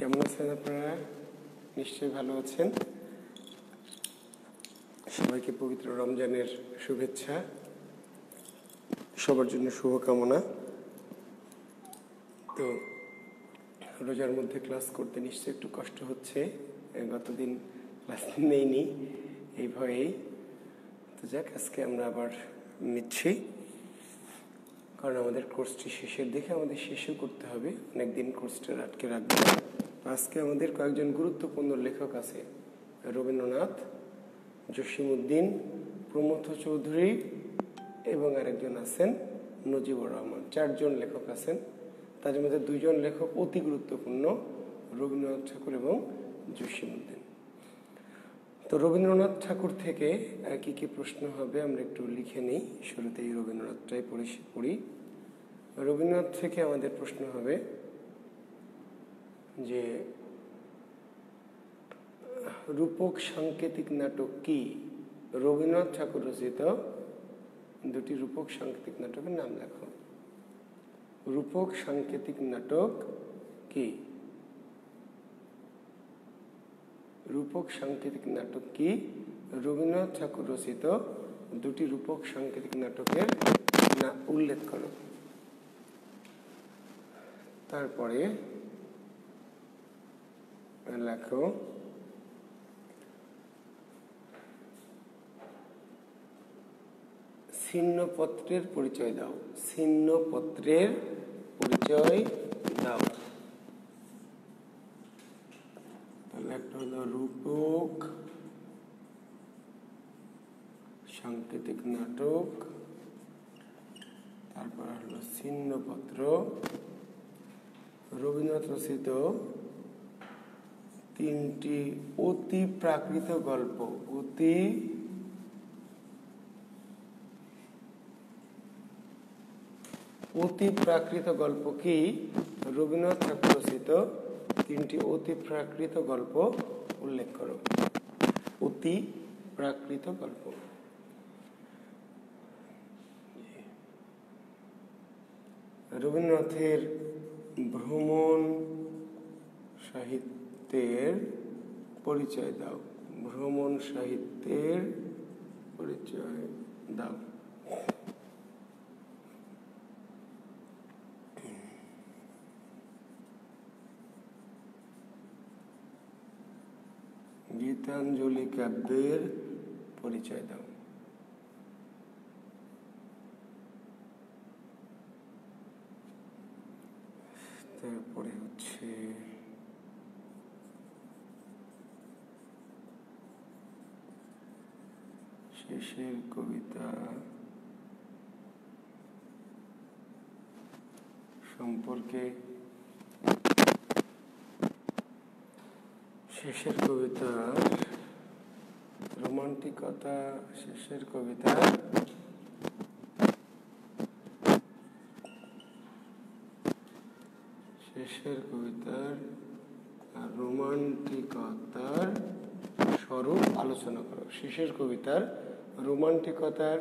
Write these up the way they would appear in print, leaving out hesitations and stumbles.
কেমন আছেন আপনারা? নিশ্চয়ই ভালো আছেন। সবাইকে পবিত্র রমজানের শুভেচ্ছা, সবার জন্য শুভকামনা। তো রোজার মধ্যে ক্লাস করতে নিশ্চয়ই একটু কষ্ট হচ্ছে, গতদিন ক্লাস নেইনি এই ভয়েই। তো যাক, আজকে আমরা আবার নিচ্ছি, কারণ আমাদের কোর্সটি শেষের দিকে, আমাদের শেষও করতে হবে, অনেকদিন কোর্সটা আটকে রাখবো। আজকে আমাদের কয়েকজন গুরুত্বপূর্ণ লেখক আছে, রবীন্দ্রনাথ, জসিমউদ্দিন, প্রমথ চৌধুরী এবং আরেকজন আছেন নজিবুর রহমান। 4 জন লেখক আছেন। তাদের মধ্যে 2 জন লেখক অতি গুরুত্বপূর্ণ, রবীন্দ্রনাথ ঠাকুর এবং জসিমউদ্দিন। তো রবীন্দ্রনাথ ঠাকুর থেকে কি কি প্রশ্ন হবে আমরা একটু লিখে নিই। শুরুতেই রবীন্দ্রনাথটাই পড়ি। রবীন্দ্রনাথ থেকে আমাদের প্রশ্ন হবে যে রূপক সাংকেতিক নাটক কি? রবীন্দ্রনাথ ঠাকুর রচিত 2টি রূপক সাংকেতিক নাটকের নাম লেখো। রূপক সাংকেতিক নাটক কি? রূপক সাংকেতিক নাটক কি? রবীন্দ্রনাথ ঠাকুর রচিত 2টি রূপক সাংকেতিক নাটকের উল্লেখ করো। তারপরে লেখো ছিন্নপত্রের পরিচয় দাও। ছিন্নপত্রের পরিচয় দাও। তাহলে একটা হলো রূপক সাংকেতিক নাটক, তারপর হলো ছিন্নপত্র। রবীন্দ্রনাথ রচিত 3টি অতি প্রাকৃত গল্প। অতি প্রাকৃত গল্প কি? রবীন্দ্রনাথ ঠাকুর রচিত 3টি অতি প্রাকৃত গল্প উল্লেখ করো। অতি প্রাকৃত গল্প। রবীন্দ্রনাথের ভ্রমণ সাহিত্যের পরিচয় দাও। ভ্রমণ সাহিত্যের পরিচয় দাও। গীতাঞ্জলি কাব্যের পরিচয় দাও। তারপরে হচ্ছে শেষের কবিতা সম্পর্কে, শেষের কবিতার রোমান্টিকতা, শেষের কবিতার রোমান্টিকতার স্বরূপ আলোচনা করো। শেষের কবিতার রোমান্টিকতার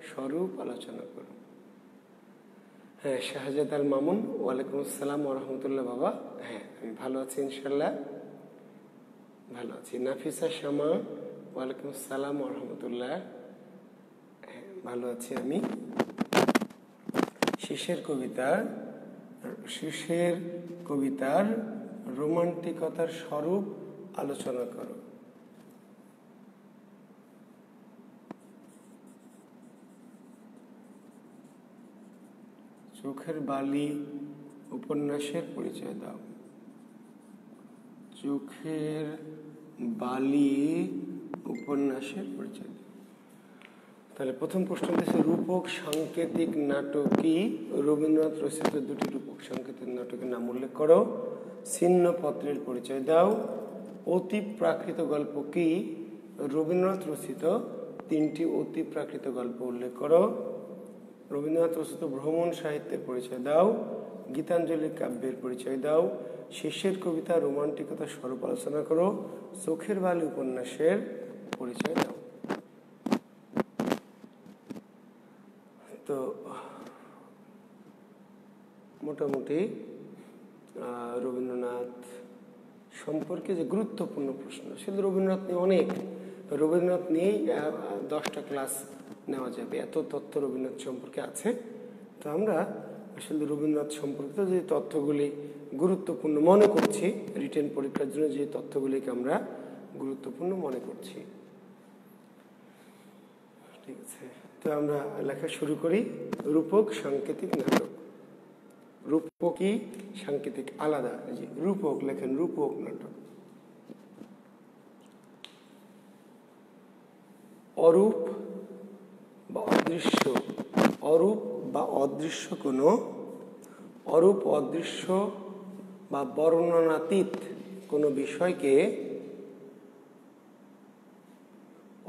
স্বরূপ আলোচনা করো। হ্যাঁ, শাহজাদ আল মামুন, ওয়ালাইকুম আসসালাম ওরহমতুল্লাহ। বাবা, হ্যাঁ আমি ভালো আছি, ইনশাল্লাহ ভালো আছি। নাফিসা শামা, ওয়ালাইকুম আসসালাম ওরহমতুল্লাহ। হ্যাঁ ভালো আছি আমি। শেষের কবিতার রোমান্টিকতার স্বরূপ আলোচনা করো। চোখের বালি উপন্যাসের পরিচয় দাও। চোখের বালি উপন্যাসের পরিচয় দাও। তাহলে প্রথম প্রশ্ন হচ্ছে রূপক সাংকেতিক নাটক কি? রবীন্দ্রনাথ রচিত 2টি রূপক সাংকেতিক নাটকের নাম উল্লেখ করো। ছিন্নপত্রের পরিচয় দাও। অতি প্রাকৃত গল্প কি? রবীন্দ্রনাথ রচিত 3টি অতি প্রাকৃত গল্প উল্লেখ করো। রবীন্দ্রনাথ রচিত ভ্রমণ সাহিত্যের পরিচয় দাও। গীতাঞ্জলি কাব্যের পরিচয় দাও। শেষের কবিতা রোমান্টিকতার স্বরূপ আলোচনা করো। চোখের বালি উপন্যাসের পরিচয় দাও। তো মোটামুটি রবীন্দ্রনাথ সম্পর্কে যে গুরুত্বপূর্ণ প্রশ্ন, শুধু রবীন্দ্রনাথ নিয়ে অনেক, রবীন্দ্রনাথ নিয়েই 10টা ক্লাস নেওয়া যাবে, এত তথ্য রবীন্দ্রনাথ সম্পর্কে আছে। তো আমরা আসলে রবীন্দ্রনাথ সম্পর্কিত যে তথ্যগুলি গুরুত্বপূর্ণ মনে করছি, রিটেন পরীক্ষার জন্য যে তথ্যগুলিকে আমরা গুরুত্বপূর্ণ মনে করছি, ঠিক আছে। তো আমরা লেখা শুরু করি। রূপক সাংকেতিক নাটক। রূপকই সাংকেতিক আলাদা, যে রূপক লেখেন, রূপক নাটক। অরূপ বা অদৃশ্য, অরূপ বা অদৃশ্য কোনো, অরূপ অদৃশ্য বা বর্ণনাতীত কোনো বিষয়কে,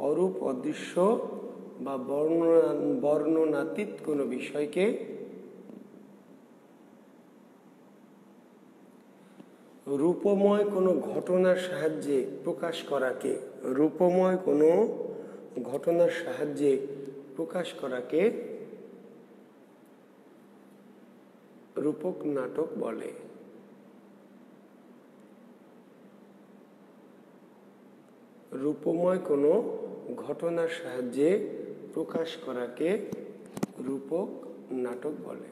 অরূপ অদৃশ্য বা বর্ণনাতীত কোনো বিষয়কে রূপময় কোনো ঘটনার সাহায্যে প্রকাশ করাকে, রূপময় কোনো ঘটনার সাহায্যে প্রকাশ করাকে রূপক নাটক বলে। রূপময় কোনো ঘটনার সাহায্যে প্রকাশ করাকে রূপক নাটক বলে।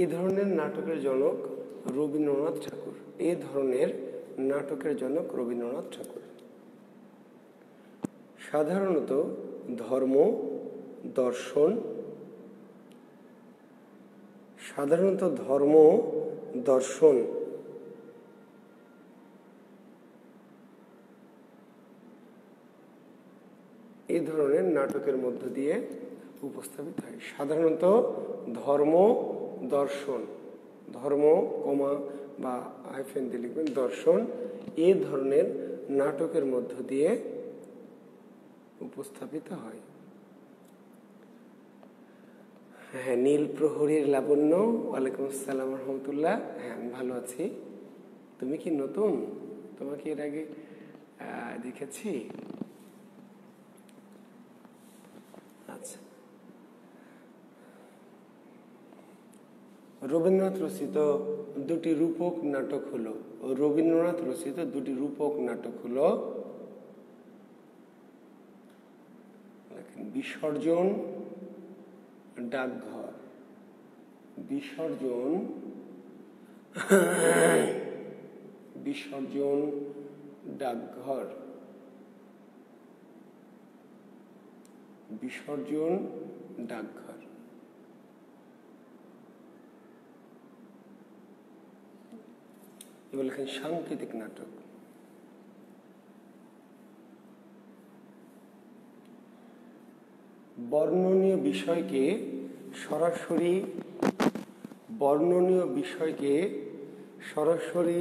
এই ধরনের নাটকের জনক রবীন্দ্রনাথ ঠাকুর। এই ধরনের নাটকের জনক রবীন্দ্রনাথ ঠাকুর। সাধারণত ধর্ম, দর্শন, সাধারণত ধর্ম, দর্শন, এই ধরনের নাটকের মধ্য দিয়ে উপস্থাপিত হয়। সাধারণত ধর্ম, দর্শন, ধর্ম কমা বা হাইফেন দিয়ে লিখবেন, দর্শন, এই ধরনের নাটকের মধ্য দিয়ে উপস্থাপিত হয়। হ্যাঁ, নীল প্রহরীর লাবণ্য। ওয়ালাইকুম আসসালাম রহমতুল্লাহ। হ্যাঁ, আমি ভালো আছি। তুমি কি নতুন? তোমাকে এর আগে দেখেছি? আচ্ছা, রবীন্দ্রনাথ রচিত দুটি রূপক নাটক হলো, রবীন্দ্রনাথ রচিত দুটি রূপক নাটক হলো বিসর্জন, ডাকঘর। বিসর্জন, বিসর্জন, ডাকঘর। বিসর্জন, ডাকঘর। এবার লেখেন সাংকেতিক নাটক। বর্ণনীয় বিষয়কে সরাসরি, বর্ণনীয় বিষয়কে সরাসরি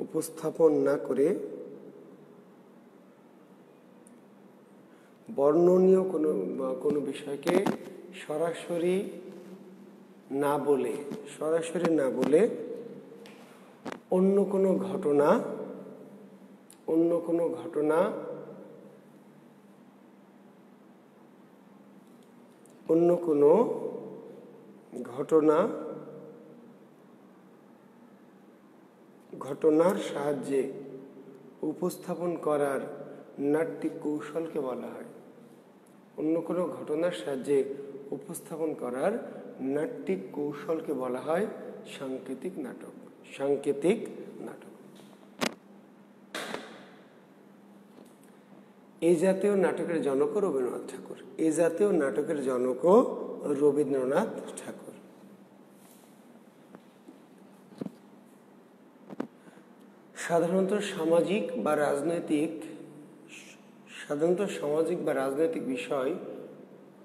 উপস্থাপন না করে, বর্ণনীয় কোনো বিষয়কে সরাসরি না বলে, সরাসরি না বলে অন্য কোনো ঘটনা, অন্য কোনো ঘটনা, অন্য কোনো ঘটনা, ঘটনার সাহায্যে উপস্থাপন করার নাট্যিক কৌশলকে বলা হয়। অন্য কোনো ঘটনার সাহায্যে উপস্থাপন করার নাট্যিক কৌশলকে বলা হয় সাংকেতিক নাটক। সাংকেতিক নাটক। এই জাতীয় নাটকের জনকও রবীন্দ্রনাথ ঠাকুর। এই জাতীয় নাটকের জনকও রবীন্দ্রনাথ ঠাকুর। সাধারণত সামাজিক বা রাজনৈতিক, সাধারণত সামাজিক বা রাজনৈতিক বিষয়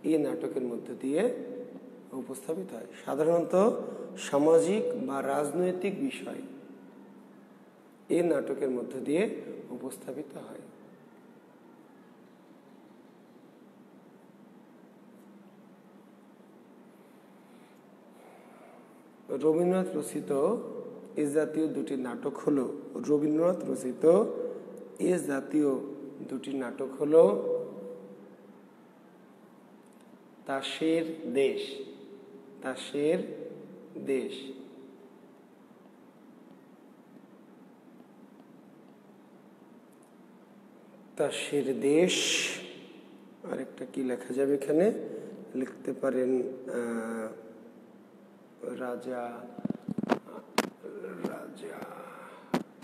এই নাটকের মধ্য দিয়ে উপস্থাপিত হয়। সাধারণত সামাজিক বা রাজনৈতিক বিষয় এই নাটকের মধ্য দিয়ে উপস্থাপিত হয়। রবীন্দ্রনাথ রচিত এ জাতীয় দুটি নাটক হলো, রবীন্দ্রনাথ রচিত এ জাতীয় দুটি নাটক হলো তাসের দেশ, তাসের দেশ। তাসের দেশ। আরেকটা কি লেখা যাবে এখানে? লিখতে পারেন রাজা, রাজা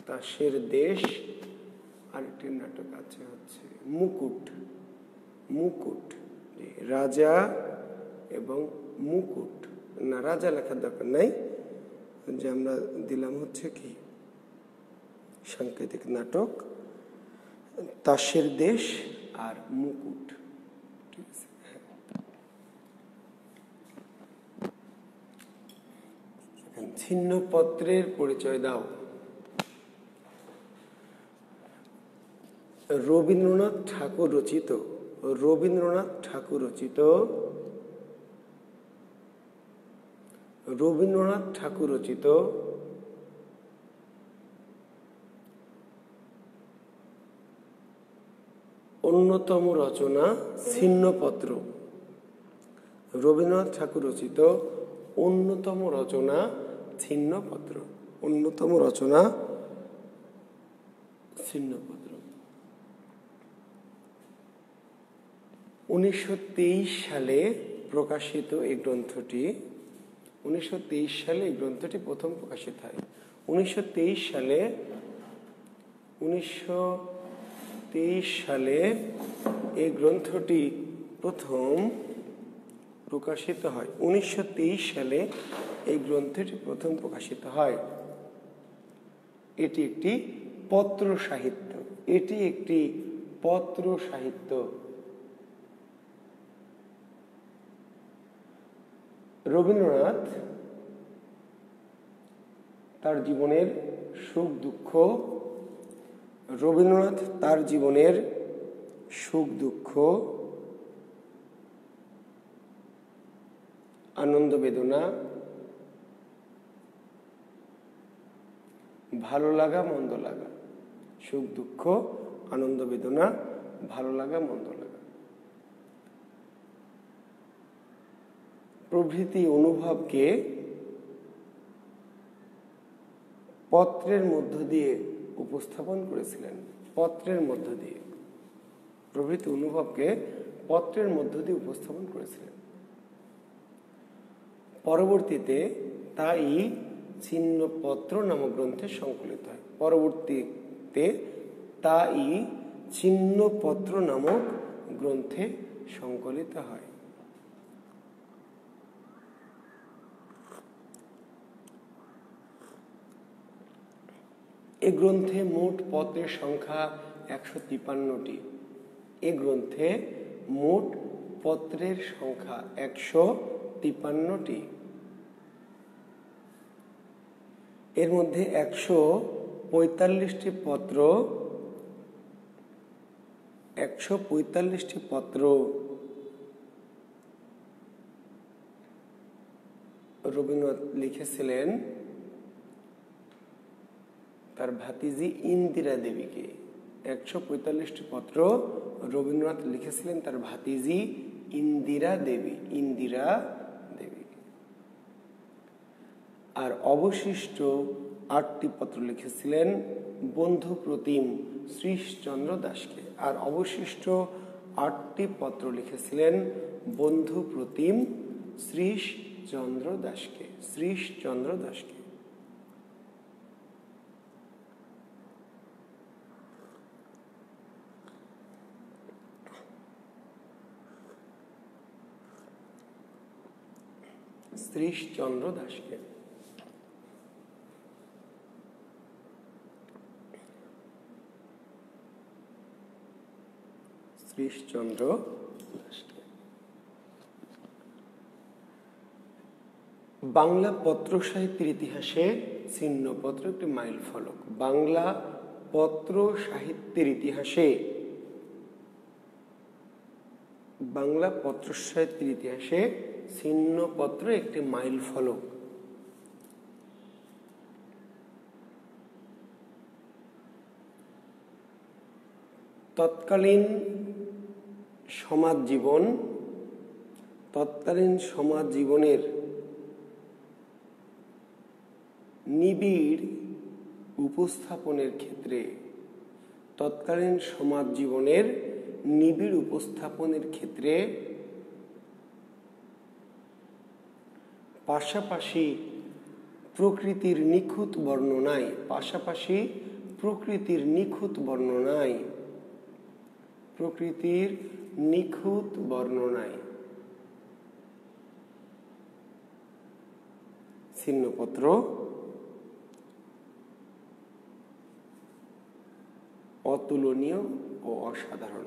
তাসের দেশ। আরেকটি নাটক আছে হচ্ছে মুকুট, মুকুট। রাজা এবং মুকুট, না রাজা লেখার দরকার নাই, যে আমরা দিলাম হচ্ছে কি সাংকেতিক নাটক, তাসের দেশ আর মুকুট। ঠিক আছে, ছিন্নপত্রের পরিচয় দাও। রবীন্দ্রনাথ ঠাকুর রচিত, রবীন্দ্রনাথ ঠাকুর রচিত, রবীন্দ্রনাথ ঠাকুর রচিত অন্যতম রচনা ছিন্নপত্র। রবীন্দ্রনাথ ঠাকুর রচিত অন্যতম রচনা ছিন্নপত্র, অন্যতম রচনা ছিন্নপত্র। 1923 সালে প্রকাশিত এই গ্রন্থটি, 1923 সালে এই গ্রন্থটি প্রথম প্রকাশিত হয়। 1923 সালে 1923 সালে এই গ্রন্থটি প্রথম প্রকাশিত হয়। 1923 সালে এই গ্রন্থটি প্রথম প্রকাশিত হয়। এটি একটি পত্র সাহিত্য, এটি একটি পত্র সাহিত্য। রবীন্দ্রনাথ তার জীবনের সুখ দুঃখ, রবীন্দ্রনাথ তার জীবনের সুখ দুঃখ, আনন্দ বেদনা, ভালো লাগা মন্দ লাগা, সুখ দুঃখ, আনন্দ বেদনা, ভালো লাগা মন্দ লাগা প্রভৃতি অনুভবকে পত্রের মধ্য দিয়ে উপস্থাপন করেছিলেন। পত্রের মধ্য দিয়ে, প্রভৃতি অনুভবকে পত্রের মধ্য দিয়ে উপস্থাপন করেছিলেন। পরবর্তীতে তাই ছিন্নপত্র নামক গ্রন্থে সংকলিত হয়। পরবর্তীতে তাই ছিন্নপত্র নামক গ্রন্থে সংকলিত হয়। এই গ্রন্থে মোট পত্রের সংখ্যা 153টি। এই গ্রন্থে মোট পত্রের সংখ্যা 153টি। এর মধ্যে 145টি পত্র, 145টি পত্র রবীন্দ্রনাথ লিখেছিলেন তার ভাতিজি ইন্দিরা দেবীকে। 145টি পত্র রবীন্দ্রনাথ লিখেছিলেন তার ভাতিজি ইন্দিরা দেবী, ইন্দিরা দেবী। আর অবশিষ্ট 8টি পত্র লিখেছিলেন বন্ধু প্রতিম শ্রীশচন্দ্র দাসকে। আর অবশিষ্ট 8টি পত্র লিখেছিলেন বন্ধু প্রতিম শ্রীশচন্দ্র দাসকে, শ্রীশচন্দ্র দাসকে। শ্রীশচন্দ্র দাসকে। শ্রীশচন্দ্র দাসকে। বাংলা পত্র সাহিত্যের ইতিহাসে ছিন্নপত্র একটি মাইল ফলক। বাংলা পত্র সাহিত্যের ইতিহাসে, বাংলা পত্র সাহিত্যের ইতিহাসে ছিন্নপত্র একটি মাইল ফলক। তৎকালীন সমাজ জীবন, তৎকালীন সমাজ জীবনের নিবিড় উপস্থাপনের ক্ষেত্রে তৎকালীন সমাজ জীবনের নিবিড় উপস্থাপনের ক্ষেত্রে পাশাপাশি প্রকৃতির নিখুঁত বর্ণনায় ছিন্নপত্র অতুলনীয় ও অসাধারণ।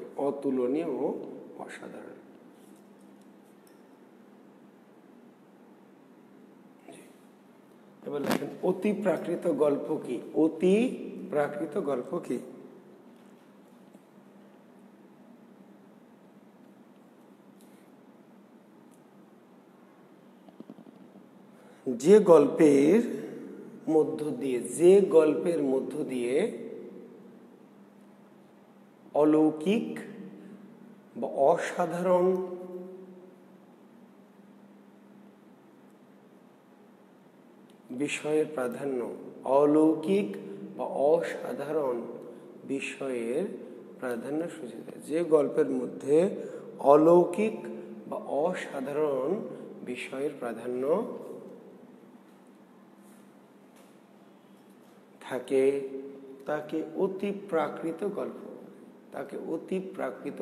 এবার দেখেন অতি প্রাকৃত গল্প কি? যে গল্পের মধ্য দিয়ে অলৌকিক বা অসাধারণ বিষয়ের প্রাধান্য সূচিত। যে গল্পের মধ্যে অলৌকিক বা অসাধারণ বিষয়ের প্রাধান্য থাকে তাকে অতি প্রাকৃত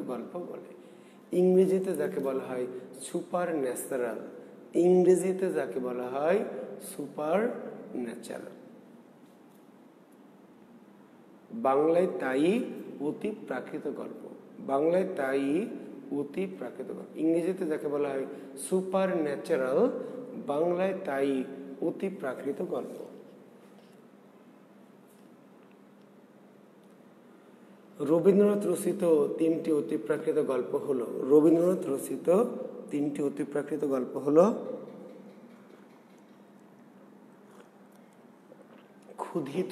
গল্প বলে। ইংরেজিতে যাকে বলা হয় সুপার ন্যাচারাল, বাংলায় তাই অতি প্রাকৃত গল্প। ইংরেজিতে যাকে বলা হয় সুপার ন্যাচারাল, বাংলায় তাই অতি প্রাকৃত গল্প। রবীন্দ্রনাথ রচিত তিনটি অতি প্রাকৃত গল্প হলো ক্ষুধিত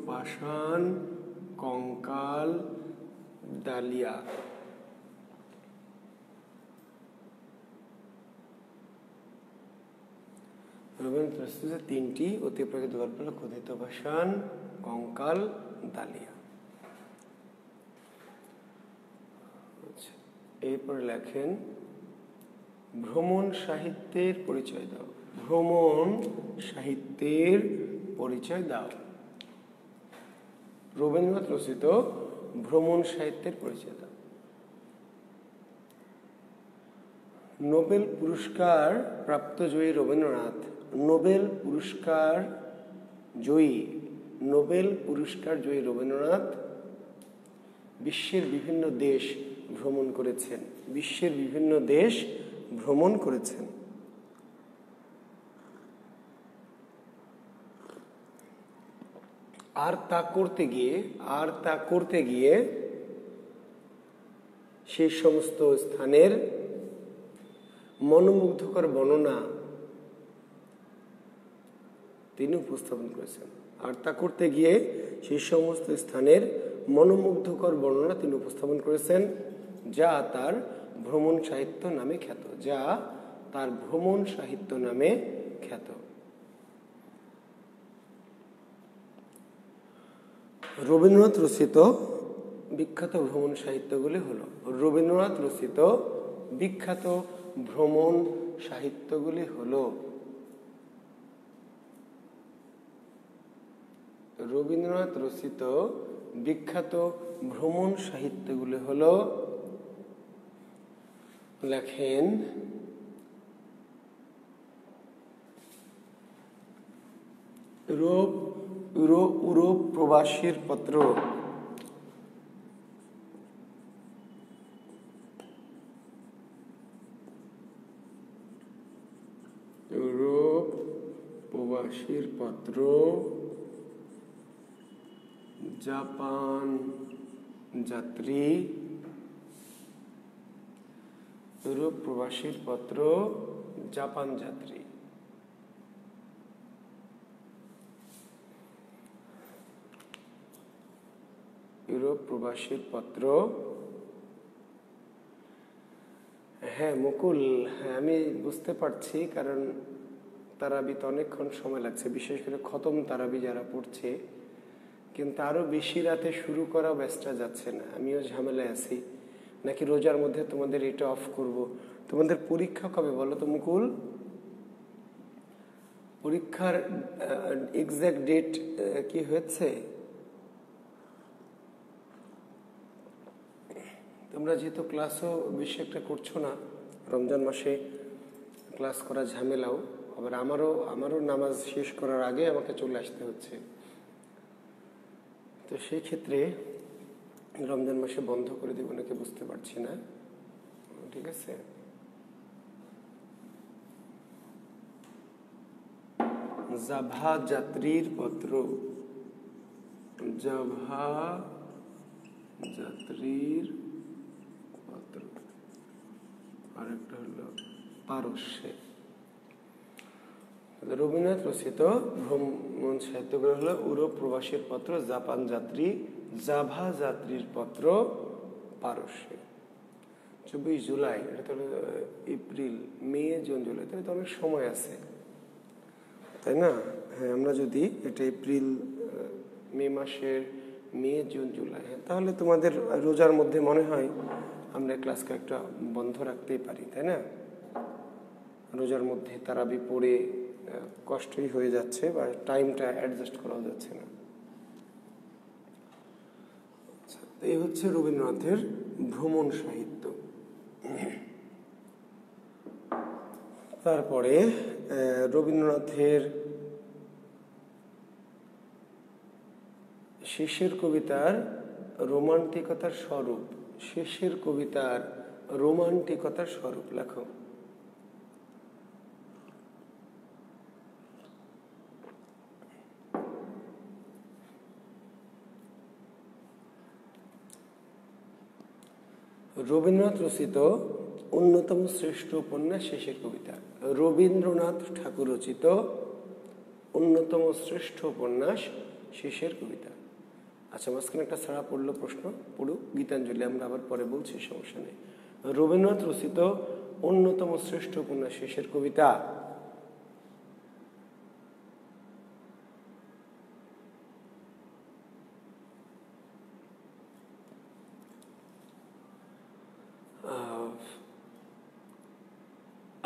পাষাণ, কঙ্কাল ডালিয়া। রবীন্দ্রনাথ তিনটি অতি প্রাকৃত গল্প হলো ক্ষুধিত পাষাণ, কঙ্কাল, ডালিয়া। এরপরে লেখেন ভ্রমণ সাহিত্যের পরিচয় দাও। রবীন্দ্রনাথ রচিত ভ্রমণ সাহিত্যের পরিচয় দাও। নোবেল পুরস্কার প্রাপ্ত জয়ী রবীন্দ্রনাথ নোবেল পুরস্কার জয়ী রবীন্দ্রনাথ বিশ্বের বিভিন্ন দেশ ভ্রমণ করেছেন। আর তা করতে গিয়ে সেই সমস্ত স্থানের মনোমুগ্ধকর বর্ণনা তিনি উপস্থাপন করেছেন। যা তার ভ্রমণ সাহিত্য নামে খ্যাত। রবীন্দ্রনাথ রচিত বিখ্যাত ভ্রমণ সাহিত্যগুলি হলো লেখেন ইউরোপ প্রবাসীর পত্র, জাপান যাত্রী, ইউরোপ প্রবাসীর পত্র জাপান যাত্রী। ইউরোপ প্রবাসীর পত্র। হ্যাঁ মুকুল, হ্যাঁ আমি বুঝতে পারছি, কারণ তারাবিতে অনেকক্ষণ সময় লাগছে, বিশেষ করে খতম তারাবি যারা পড়ছে, কিন্তু আরো বেশি রাতে শুরু করা ব্যস্ত যাচ্ছে না। আমিও ঝামেলায় আছি, নাকি রোজার মধ্যে তোমাদের এটা অফ করব। তোমাদের পরীক্ষা কবে বলো তো মুকুল? পরীক্ষার এক্সাক্ট ডেট কি হয়েছে? তোমরা যেহেতু ক্লাসও বেশি একটা করছো না, রমজান মাসে ক্লাস করা ঝামেলাও, আবার আমারও নামাজ শেষ করার আগে আমাকে চলে আসতে হচ্ছে, তো সেই ক্ষেত্রে রমজান মাসে বন্ধ করে দেবো নাকি বুঝতে পারছি না। ঠিক আছে, জাভা যাত্রীর পত্র। জাভা যাত্রীর পত্র, আরেকটা হলো পারস্যে। রবীন্দ্রনাথ রচিত ভ্রমণ সাহিত্যগুলো হলো ইউরোপ প্রবাসীর পত্র, জাপান যাত্রী, জাভা যাত্রীর পত্র, পারস্যে। 24 জুলাই, এটা তো এপ্রিল, মে, জুন, জুলাই, তাহলে তো অনেক সময় আছে, তাই না? হ্যাঁ, আমরা যদি এটা এপ্রিল মে মাসের মে, জুন, জুলাই, হ্যাঁ তাহলে তোমাদের রোজার মধ্যে মনে হয় আমরা ক্লাসকে একটা বন্ধ রাখতেই পারি, তাই না? রোজার মধ্যে তারাবি পড়ে কষ্টই হয়ে যাচ্ছে, বা টাইমটা অ্যাডজাস্ট করা যাচ্ছে না। এই হচ্ছে রবীন্দ্রনাথের ভ্রমণ সাহিত্য। তারপরে রবীন্দ্রনাথের শেষের কবিতার রোমান্টিকতার স্বরূপ। শেষের কবিতার রোমান্টিকতার স্বরূপ লেখো। রবীন্দ্রনাথ রচিত অন্যতম শ্রেষ্ঠ উপন্যাস শেষের কবিতা। রবীন্দ্রনাথ ঠাকুর রচিত অন্যতম শ্রেষ্ঠ উপন্যাস শেষের কবিতা। আচ্ছা, মাঝখানে একটা ছাড়া পড়লো প্রশ্ন, পড়ুক গীতাঞ্জলি, আমরা আবার পরে বলছি, সমস্যা নেই। রবীন্দ্রনাথ রচিত অন্যতম শ্রেষ্ঠ উপন্যাস শেষের কবিতা।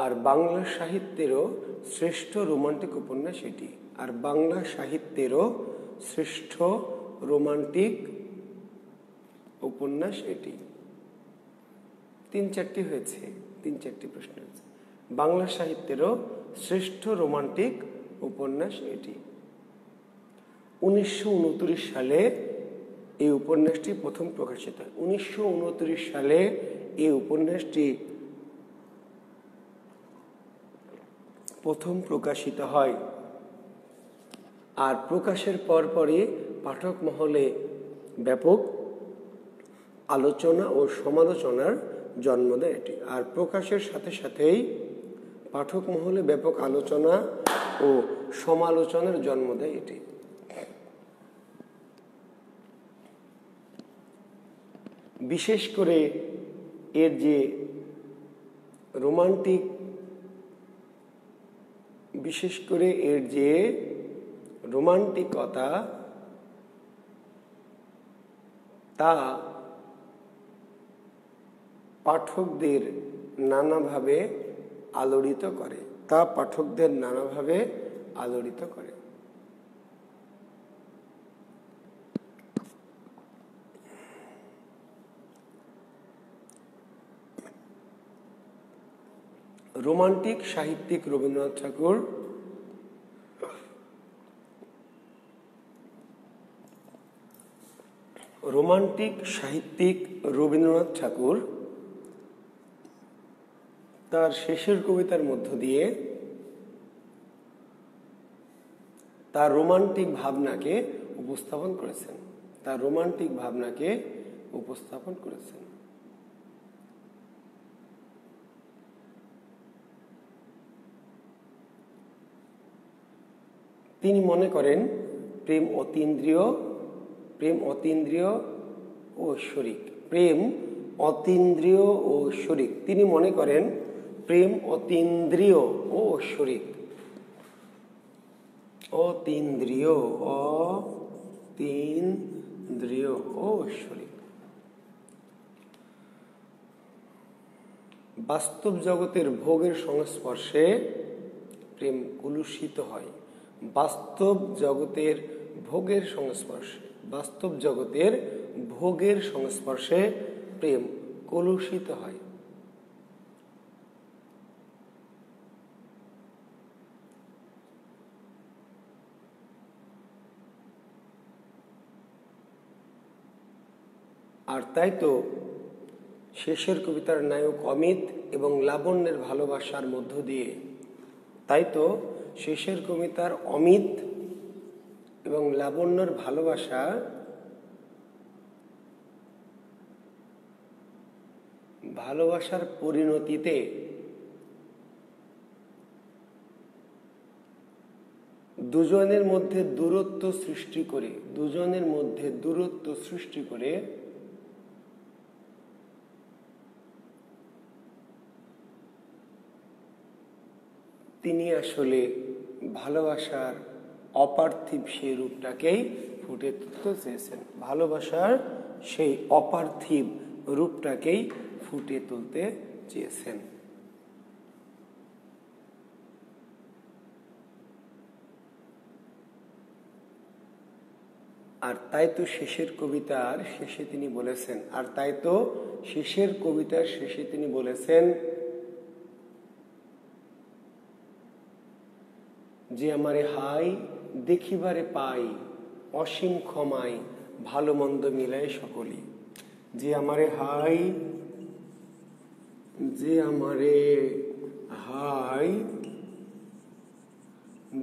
আর বাংলা সাহিত্যেরও শ্রেষ্ঠ রোমান্টিক উপন্যাস এটি। আর বাংলা সাহিত্যেরও শ্রেষ্ঠ রোমান্টিক উপন্যাস এটি। 3-4টি হয়েছে, 3-4টি প্রশ্ন হয়েছে। বাংলা সাহিত্যেরও শ্রেষ্ঠ রোমান্টিক উপন্যাস এটি। 1929 সালে এই উপন্যাসটি প্রথম প্রকাশিত হয়। 1929 সালে এই উপন্যাসটি প্রথম প্রকাশিত হয়। আর প্রকাশের পরপরই পাঠক মহলে ব্যাপক আলোচনা ও সমালোচনার জন্ম দেয় এটি। আর প্রকাশের সাথে সাথেই পাঠক মহলে ব্যাপক আলোচনা ও সমালোচনার জন্ম দেয় এটি। বিশেষ করে এর যে রোমান্টিকতা, তা পাঠকদের নানাভাবে আলোড়িত করে। রোমান্টিক সাহিত্যিক রবীন্দ্রনাথ ঠাকুর তার শেষের কবিতার মধ্য দিয়ে তার রোমান্টিক ভাবনাকে উপস্থাপন করেছেন। তিনি মনে করেন প্রেম অতীন্দ্রিয় ও ঐশ্বরিক। প্রেম অতীন্দ্রিয় ও ঐশ্বরিক। তিনি মনে করেন প্রেম অতীন্দ্রিয় ও ঐশ্বরিক। অতীন্দ্রিয় ও ঐশ্বরিক। বাস্তব জগতের ভোগের সংস্পর্শে প্রেম কলুষিত হয়। বাস্তব জগতের ভোগের সংস্পর্শে প্রেম কলুষিত হয়। আর তাই তো শেষের কবিতার নায়ক অমিত এবং লাবণ্যের ভালোবাসার মধ্য দিয়ে ভালোবাসার পরিণতিতে দুজনের মধ্যে দূরত্ব সৃষ্টি করে তিনি আসলে ভালোবাসার অপার্থিব সেই রূপটাকেই ফুটে তুলতে চেয়েছেন। ভালোবাসার সেই অপার্থিব রূপটাকেই ফুটে তুলতে চেয়েছেন। আর তাই তো শেষের কবিতার শেষে তিনি বলেছেন যে আমারে হাই দেখিবারে পাই অসীম ক্ষমায় ভালো মন্দ মিলায় সকলি। যে আমারে হাই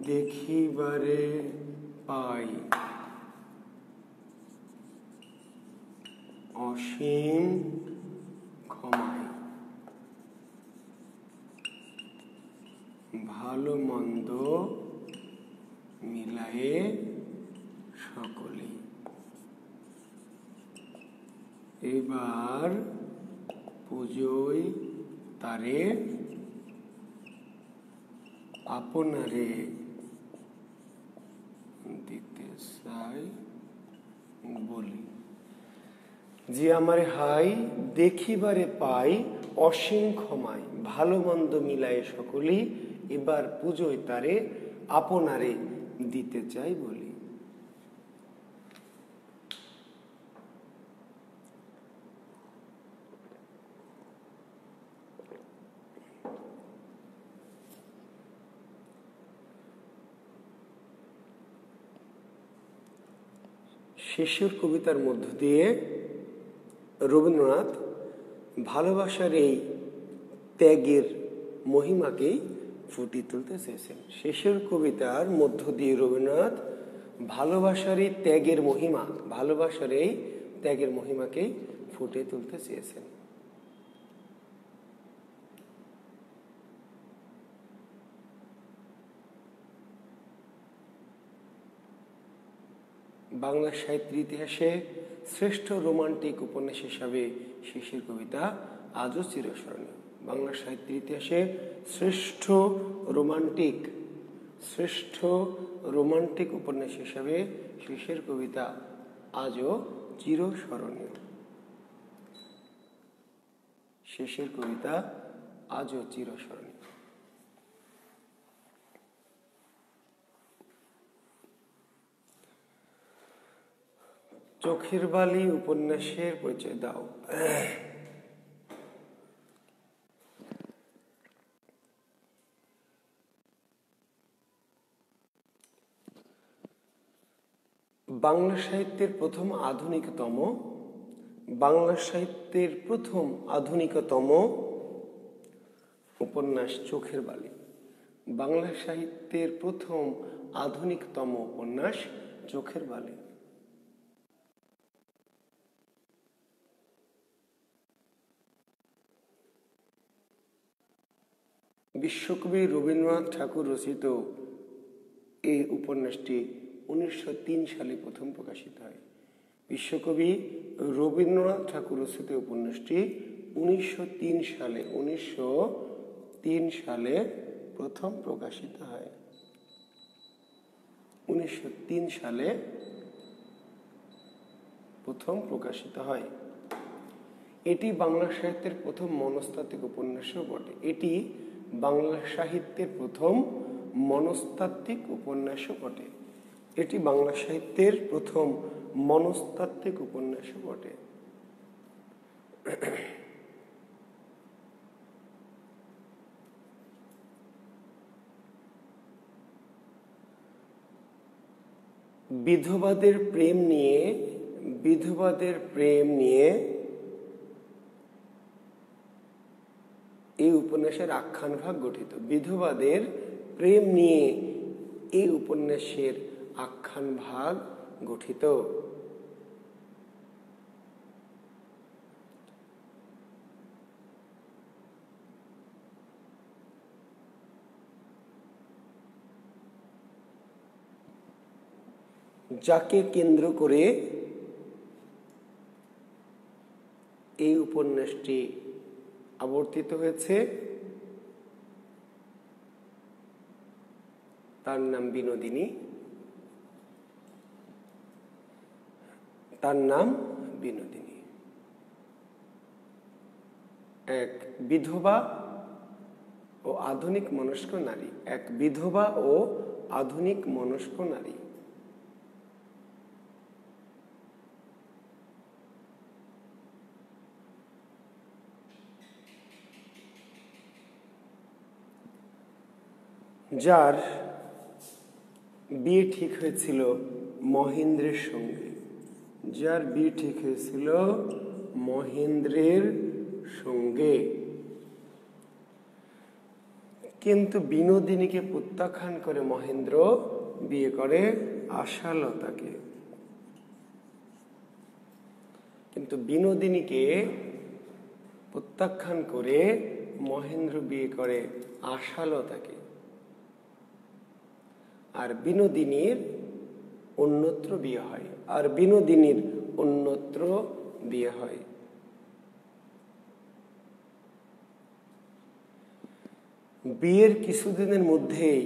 দেখিবারে পাই অসীম ক্ষমায় ভালো মন্দ মিলায়ে সকলে। এবার পুজোয় তারে আপনারে দিতে চাই বলি। যে আমারে হাই দেখিবারে পাই অসীম ক্ষমায় ভালো মন্দ মিলায়ে সকলি। এবার পুজোয় তারে আপনারে দিতে চাই বলি। শেষের কবিতার মধ্য দিয়ে রবীন্দ্রনাথ ভালোবাসার এই ত্যাগের মহিমাকেই ফুটিয়ে তুলতে চেয়েছেন। শেষের কবিতার মধ্য দিয়ে রবীন্দ্রনাথ ভালোবাসার এই ত্যাগের মহিমাকেই ফুটিয়ে তুলতে চেয়েছেন। বাংলা সাহিত্যের ইতিহাসে শ্রেষ্ঠ রোমান্টিক উপন্যাস হিসাবে শেষের কবিতা আজও চিরস্মরণীয়। বাংলা সাহিত্যের ইতিহাসে শ্রেষ্ঠ রোমান্টিক উপন্যাস হিসাবে শেষের কবিতা আজও চিরস্মরণীয়। চোখের বালি উপন্যাসের পরিচয় দাও। বাংলা সাহিত্যের প্রথম আধুনিকতম উপন্যাস চোখের বালি। বাংলা সাহিত্যের প্রথম আধুনিকতম উপন্যাস চোখের বালি। বিশ্বকবি রবীন্দ্রনাথ ঠাকুর রচিত এই উপন্যাসটি 1903 সালে প্রথম প্রকাশিত হয়। বিশ্বকবি রবীন্দ্রনাথ ঠাকুর রচিত উপন্যাসটি 1903 সালে প্রথম প্রকাশিত হয়। 1903 সালে প্রথম প্রকাশিত হয়। এটি বাংলা সাহিত্যের প্রথম মনস্তাত্ত্বিক উপন্যাসও বটে। এটি বাংলা সাহিত্যের প্রথম মনস্তাত্ত্বিক উপন্যাসও বটে। এটি বাংলা সাহিত্যের প্রথম মনস্তাত্ত্বিক উপন্যাসও বটে। বিধবাদের প্রেম নিয়ে এই উপন্যাসের আখ্যান ভাগ গঠিত। বিধবাদের প্রেম নিয়ে এই উপন্যাসের আখ্যান ভাগ গঠিত। যাকে কেন্দ্র করে এই উপন্যাসটি আবর্তিত হয়েছে তার নাম বিনোদিনী। এক বিধবা ও আধুনিক মনস্ক নারী। যার বিয়ে ঠিক হয়েছিল মহেন্দ্রের সঙ্গে, কিন্তু বিনোদিনীকে প্রত্যাখ্যান করে মহেন্দ্র বিয়ে করে আশালতাকে। আর বিনোদিনীর অন্যত্র বিয়ে হয়। বিয়ের কিছুদিনের মধ্যেই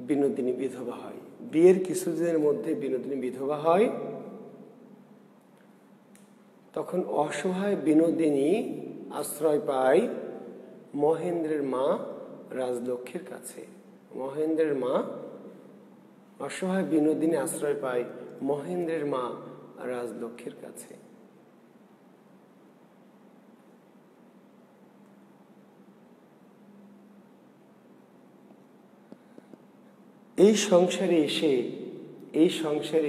বিনোদিনী বিধবা হয়। তখন অসহায় বিনোদিনী আশ্রয় পায় মহেন্দ্রের মা রাজলক্ষ্মীর কাছে। অসহায় বিনোদিনী আশ্রয় পায় মহেন্দ্রের মা রাজলক্ষ্মীর কাছে। এই সংসারে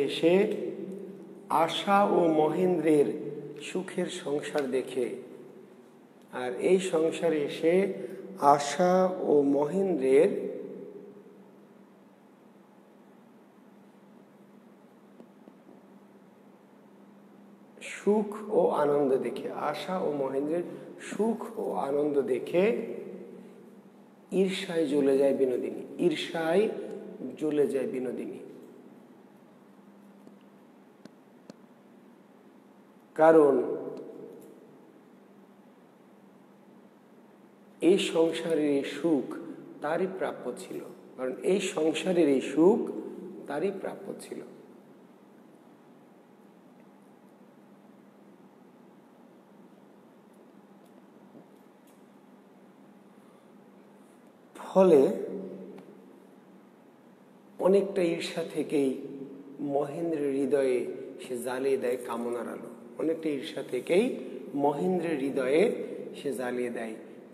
এসে আশা ও মহেন্দ্রের সুখের সংসার দেখে, আর এই সংসারে এসে আশা ও মহেন্দ্রের সুখ ও আনন্দ দেখে ঈর্ষায় জ্বলে যায় বিনোদিনী। কারণ এই সংসারের এই সুখ তারই প্রাপ্য ছিল। ফলে অনেকটা ঈর্ষা থেকেই মহেন্দ্রের হৃদয়ে সে জ্বালিয়ে দেয়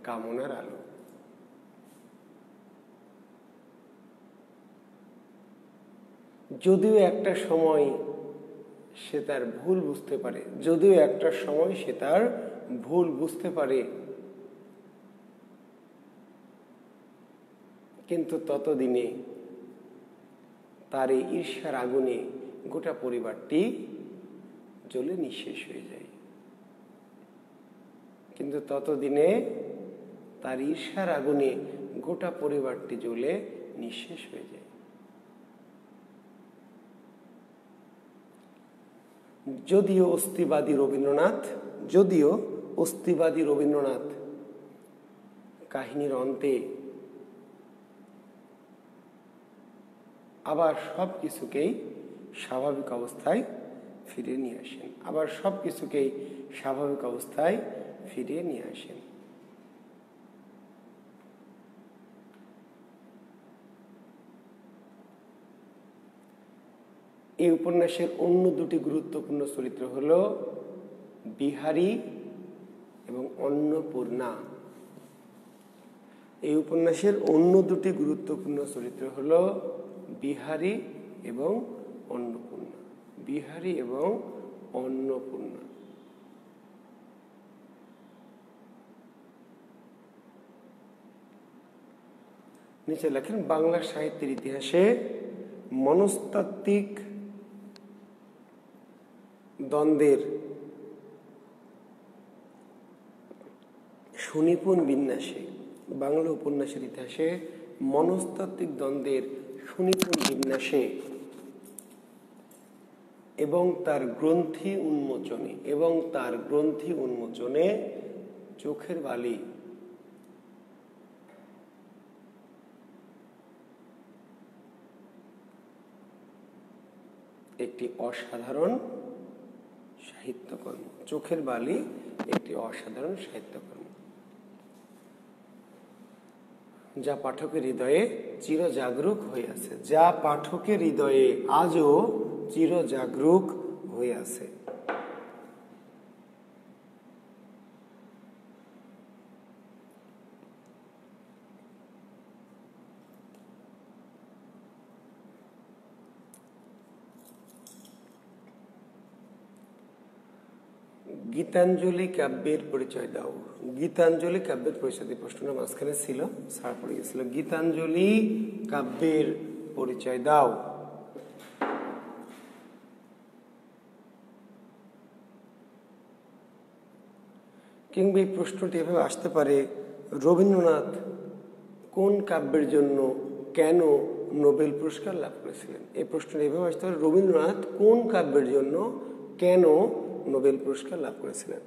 কামনার আলো। যদিও একটা সময় সে তার ভুল বুঝতে পারে, কিন্তু ততদিনে তার এই ঈর্ষার আগুনে গোটা পরিবারটি জ্বলে নিঃশেষ হয়ে যায়। কিন্তু ততদিনে তার ঈর্ষার আগুনে গোটা পরিবারটি জ্বলে নিঃশেষ হয়ে যায়। যদিও অস্তিবাদী রবীন্দ্রনাথ কাহিনীর অন্তে আবার সবকিছুকেই স্বাভাবিক অবস্থায় ফিরিয়ে নিয়ে আসেন। এই উপন্যাসের অন্য দুটি গুরুত্বপূর্ণ চরিত্র হল বিহারী এবং অন্নপূর্ণা। নিচে লেখেন, বাংলা সাহিত্যের ইতিহাসে মনস্তাত্ত্বিক দ্বন্দ্বের সুনিপুণ বিন্যাসে এবং তার গ্রন্থি উন্মোচনে চোখের বালি একটি অসাধারণ সাহিত্যকর্ম। যা পাঠকের হৃদয়ে চিরজাগরুক হয়ে আছে, আজও চিরজাগরুক হয়ে আছে। গীতাঞ্জলি কাব্যের পরিচয় দাও। প্রশ্নটা মাঝখানে ছিল, ছাড় পড়ে গেছিল। গীতাঞ্জলি কাব্যের পরিচয় দাও। কিংবা এই প্রশ্নটি এভাবে আসতে পারে, রবীন্দ্রনাথ কোন কাব্যের জন্য কেন নোবেল পুরস্কার লাভ করেছিলেন? এই প্রশ্নটি এভাবে আসতে পারে, রবীন্দ্রনাথ কোন কাব্যের জন্য কেন নোবেল পুরস্কার লাভ করেছিলেন?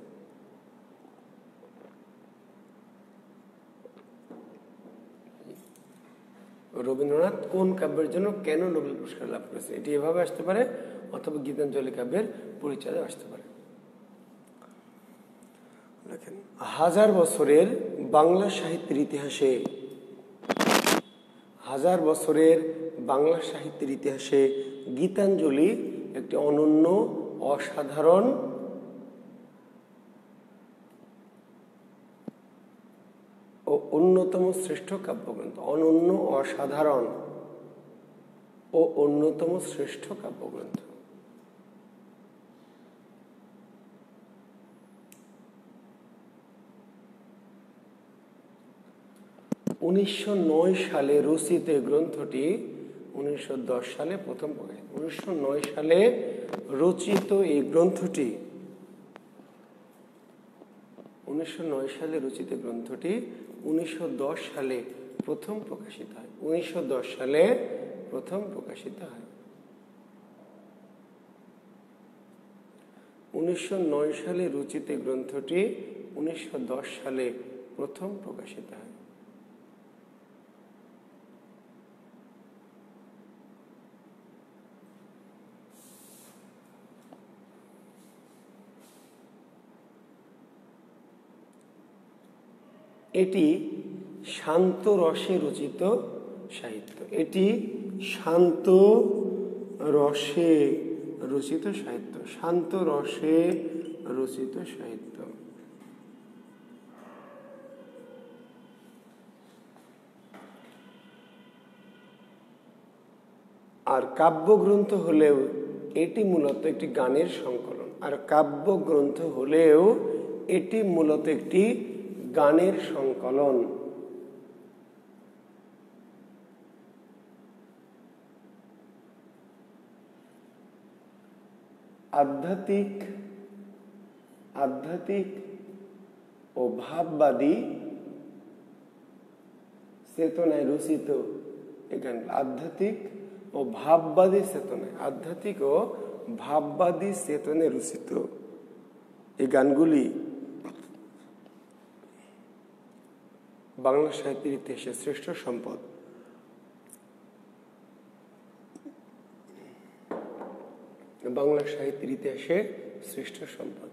রবীন্দ্রনাথ কোন কাব্যের জন্য কেন নোবেল পুরস্কার লাভ করেছিলেন, এটি এভাবে আসতে পারে, অথবা গীতাঞ্জলি কাব্যের পরিচয় আসতে পারে। দেখেন, হাজার বছরের বাংলা সাহিত্যের ইতিহাসে গীতাঞ্জলি একটি অনন্য, অসাধারণ ও অন্যতম শ্রেষ্ঠ কাব্যগ্রন্থ। 1909 সালে রচিত এই গ্রন্থটি 1910 সালে প্রথম প্রকাশিত। 1909 সালে রচিত এই গ্রন্থটি 1910 সালে প্রথম প্রকাশিত হয়। 1910 সালে প্রথম প্রকাশিত হয়। 1909 সালে রচিত গ্রন্থটি 1910 সালে প্রথম প্রকাশিত হয়। এটি শান্ত রসে রচিত সাহিত্য। আর কাব্যগ্রন্থ হলেও এটি মূলত একটি গানের সংকলন। আধ্যাত্মিক ও ভাববাদী চেতনায় রচিত এই গান, আধ্যাত্মিক ও ভাববাদী চেতনায়, আধ্যাত্মিক ও ভাববাদী চেতনায় রচিত এই গানগুলি বাংলা সাহিত্যের ইতিহাসে শ্রেষ্ঠ সম্পদ। বাংলা সাহিত্যের ইতিহাসে শ্রেষ্ঠ সম্পদ।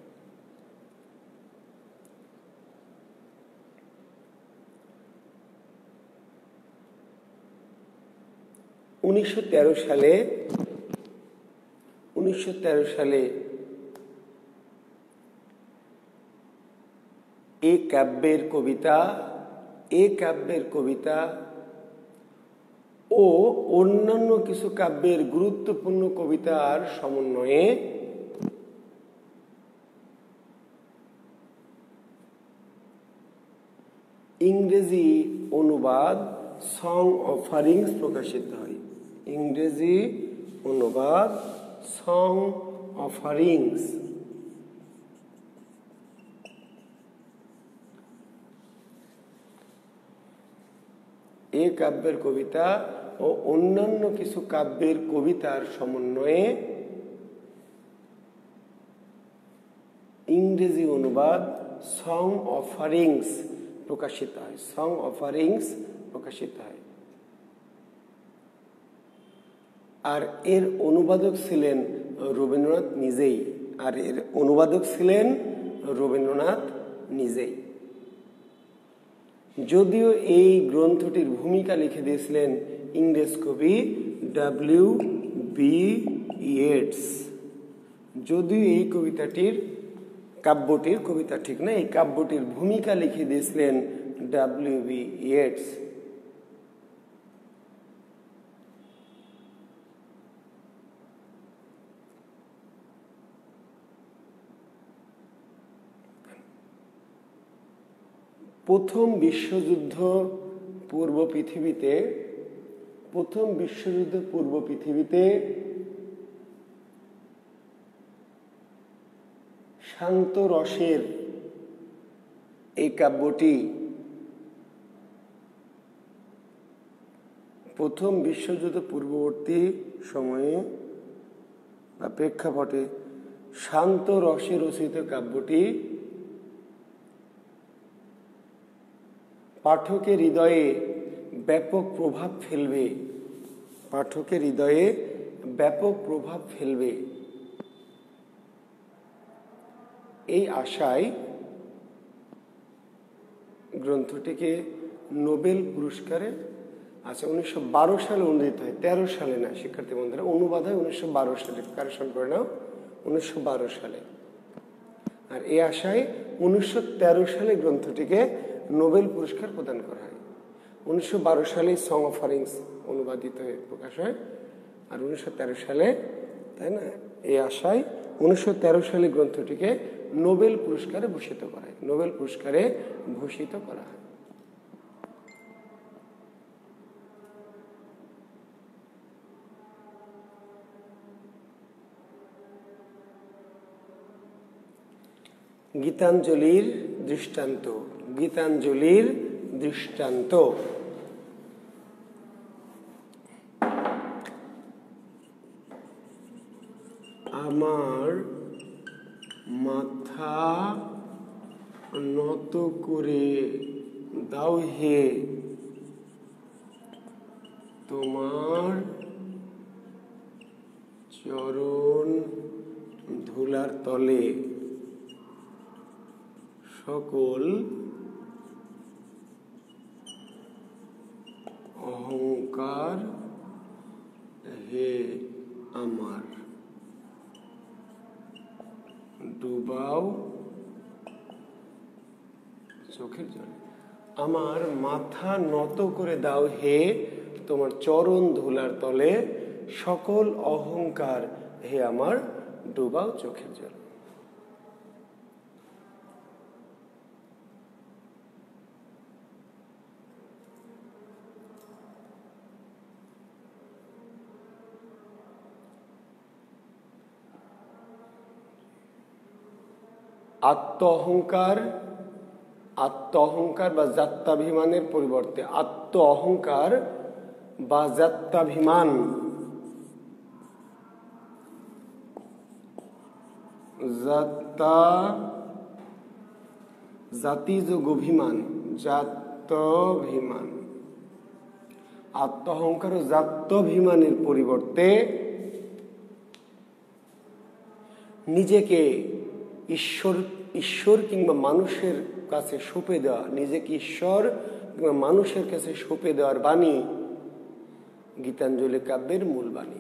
উনিশশো তেরো সালে এ কাব্যের কবিতা ও অন্যান্য কিছু কাব্যের গুরুত্বপূর্ণ কবিতার সমন্বয়ে ইংরেজি অনুবাদ সং অফারিংস প্রকাশিত হয়। ইংরেজি অনুবাদ সং অফারিংস। এ কাব্যের কবিতা ও অন্যান্য কিছু কাব্যের কবিতার সমন্বয়ে ইংরেজি অনুবাদ সং অফারিংস প্রকাশিত হয়। সং অফারিংস প্রকাশিত হয়। আর এর অনুবাদক ছিলেন রবীন্দ্রনাথ নিজেই। যদিও এই গ্রন্থটির ভূমিকা লিখে দিয়েছিলেন ইংরেজ কবি W.B. ইয়েটস। যদিও এই কাব্যটির ভূমিকা লিখে দিয়েছিলেন W.B. ইয়েটস। প্রথম বিশ্বযুদ্ধ পূর্ব পৃথিবীতে শান্ত রসের এই কাব্যটি প্রথম বিশ্বযুদ্ধ পূর্ববর্তী সময়ে বা প্রেক্ষাপটে শান্ত রসে রচিত কাব্যটি পাঠকের হৃদয়ে ব্যাপক প্রভাব ফেলবে এই আশায় গ্রন্থটিকে নোবেল পুরস্কারে 1912 সালে অনুদিত হয়। 13 সালে না শিক্ষার্থী বন্ধুরা, অনুবাদ হয় 1912 সালে। কারেকশন করে নাও, 1912 সালে। আর এই আশায় 1913 সালে গ্রন্থটিকে নোবেল পুরস্কার প্রদান করা হয়। 1912 সালে সং অফারিংস অনুবাদিত হয়ে প্রকাশ হয়, আর 1913 সালে, তাই না, এই আশায় 1913 সালে গ্রন্থটিকে নোবেল পুরস্কারে ভূষিত করা হয়। গীতাঞ্জলির দৃষ্টান্ত। আমার মাথা নত করে দাও হে তোমার চরণ ধুলার তলে, সকল অহংকার হে আমার ডুবাও চোখের জলে। আমার মাথা নত করে দাও হে তোমার চরণ ধুলার তলে, সকল অহংকার হে আমার ডুবাও চোখের জলে। আত্ম অহংকার বা জাত্যাভিমানের পরিবর্তে আত্ম অহংকার বা জাত্যাভিমান, জাতিযোগ অভিমান, জাত্যভিমান, আত্ম অহংকার ও জাত্যভিমানের পরিবর্তে নিজেকে ঈশ্বর কিংবা মানুষের কাছে সঁপে দেওয়া, নিজেকে ঈশ্বর কিংবা মানুষের কাছে সঁপে দেওয়ার বাণী গীতাঞ্জলি কাব্যের মূল বাণী।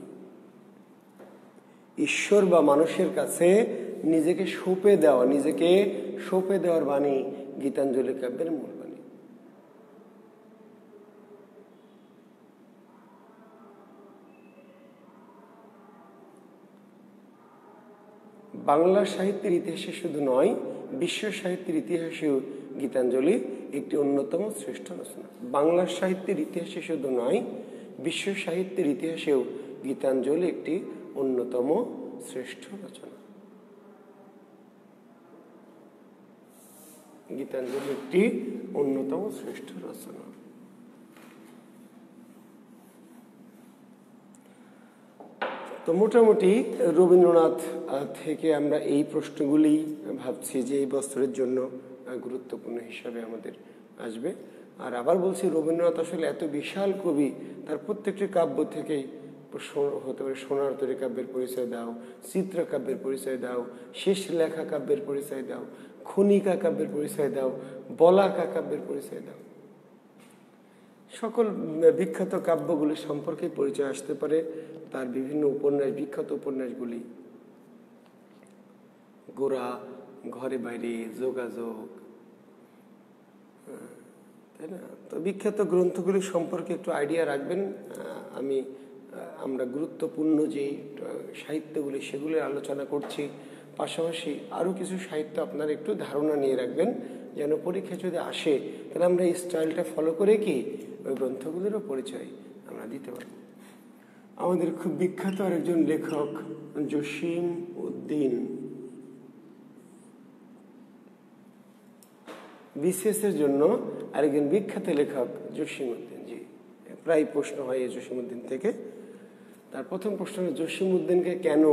ঈশ্বর বা মানুষের কাছে নিজেকে সঁপে দেওয়ার বাণী গীতাঞ্জলি কাব্যের মূল বাণী। বাংলা সাহিত্যের ইতিহাসে শুধু নয়, বিশ্ব সাহিত্যের ইতিহাসেও গীতাঞ্জলি একটি অন্যতম শ্রেষ্ঠ রচনা। বাংলা সাহিত্যের ইতিহাসে শুধু নয়, বিশ্ব সাহিত্যের ইতিহাসেও গীতাঞ্জলি একটি অন্যতম শ্রেষ্ঠ রচনা। গীতাঞ্জলি একটি অন্যতম শ্রেষ্ঠ রচনা। তো মোটামুটি রবীন্দ্রনাথ থেকে আমরা এই প্রশ্নগুলি ভাবছি যে এই বছরের জন্য গুরুত্বপূর্ণ হিসাবে আমাদের আসবে। আর আবার বলছি, রবীন্দ্রনাথ আসলে এত বিশাল কবি, তার প্রত্যেকটি কাব্য থেকেই হতে পারে সোনার তরী কাব্যের পরিচয় দাও, চিত্রকাব্যের পরিচয় দাও, শেষ লেখা কাব্যের পরিচয় দাও, খনিকা কাব্যের পরিচয় দাও, বলাকা কাব্যের পরিচয় দাও, সকল বিখ্যাত কাব্যগুলি সম্পর্কে পরিচয় আসতে পারে তার বিভিন্ন উপন্যাস, বিখ্যাত উপন্যাসগুলি, গোরা, ঘরে বাইরে, যোগাযোগ, তাই না? তো বিখ্যাত গ্রন্থগুলি সম্পর্কে একটু আইডিয়া রাখবেন। আমরা গুরুত্বপূর্ণ যে সাহিত্যগুলি সেগুলির আলোচনা করছি, পাশাপাশি আরও কিছু সাহিত্য আপনারা একটু ধারণা নিয়ে রাখবেন, যেন পরীক্ষা যদি আসে তাহলে আমরা এই স্টাইলটা ফলো করে কি ওই গ্রন্থগুলিরও পরিচয় আমরা দিতে পারব। আমাদের খুব বিখ্যাত আরেকজন লেখক জসিম উদ্দিন, বিসিএস এর জন্য আরেকজন বিখ্যাত লেখক জসিম উদ্দিন জি। প্রায় প্রশ্ন হয় এই জসিম উদ্দিন থেকে। তার প্রথম প্রশ্ন হলো, জসিম উদ্দিনকে কেন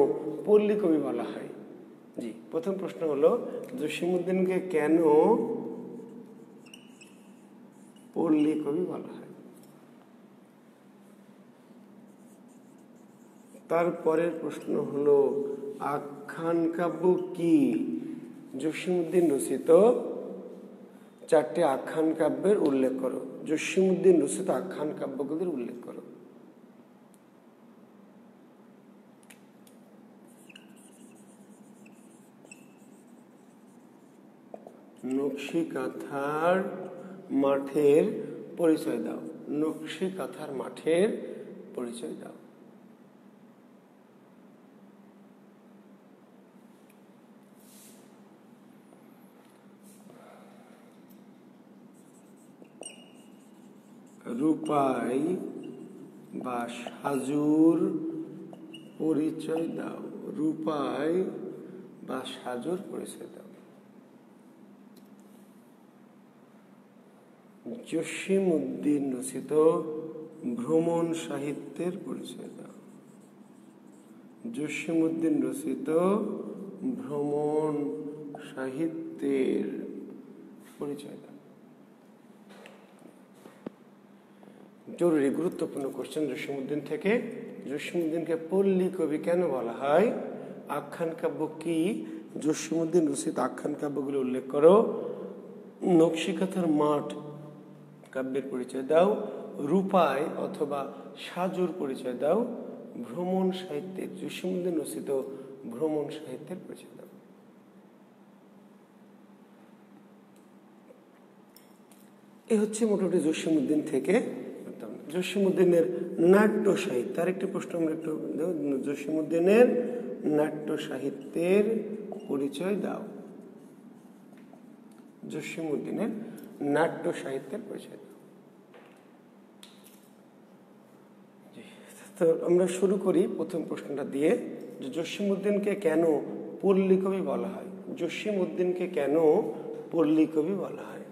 পল্লী কবি বলা হয়? জি, প্রথম প্রশ্ন হলো, জসিম উদ্দিনকে কেন পল্লী কবি বলা হয়? তারপরের প্রশ্ন হলো, আখ্যান কাব্য কি? জসিম উদ্দিন রচিত 4টি আখ্যান কাব্যের উল্লেখ করো। জসিম উদ্দিন রচিত আখ্যান কাব্যগুলির উল্লেখ করো। নকশি কাঁথার মাঠের পরিচয় দাও। নকশি কাঁথার মাঠের পরিচয় দাও। রূপাই বা সাজুর পরিচয় দাও। রূপাই বা সাজুর পরিচয় দাও। জসিম উদ্দিন রচিত ভ্রমণ সাহিত্যের পরিচয় দাও। জসিম উদ্দিন রচিত ভ্রমণ সাহিত্যের পরিচয় দাও। জরুরি গুরুত্বপূর্ণ কোশ্চেন জসিম উদ্দিন থেকে। জসিম উদ্দিনকে পল্লী কবি কেন বলা হয়? আখ্যান কাব্য কি? জসিম উদ্দিন রচিত আখ্যান কাব্যগুলো উল্লেখ করো। নকশিকাঁথার মাঠ কাব্যের পরিচয় দাও। রূপায় অথবা সাজুর পরিচয় দাও। ভ্রমণ সাহিত্যের, জসিম উদ্দিন রচিত ভ্রমণ সাহিত্যের পরিচয় দাও। এ হচ্ছে মোটামুটি জসিম উদ্দিন থেকে। জসিম উদ্দিনের নাট্য সাহিত্য, আরেকটি প্রশ্ন আমরা একটু, জসিম উদ্দিনের নাট্য সাহিত্যের পরিচয় দাও। জসিম উদ্দিনের নাট্য সাহিত্যের পরিচয় দাও। তো আমরা শুরু করি প্রথম প্রশ্নটা দিয়ে, যে জসিম উদ্দিনকে কেন পল্লী কবি বলা হয়? জসিম উদ্দিনকে কেন পল্লী কবি বলা হয়?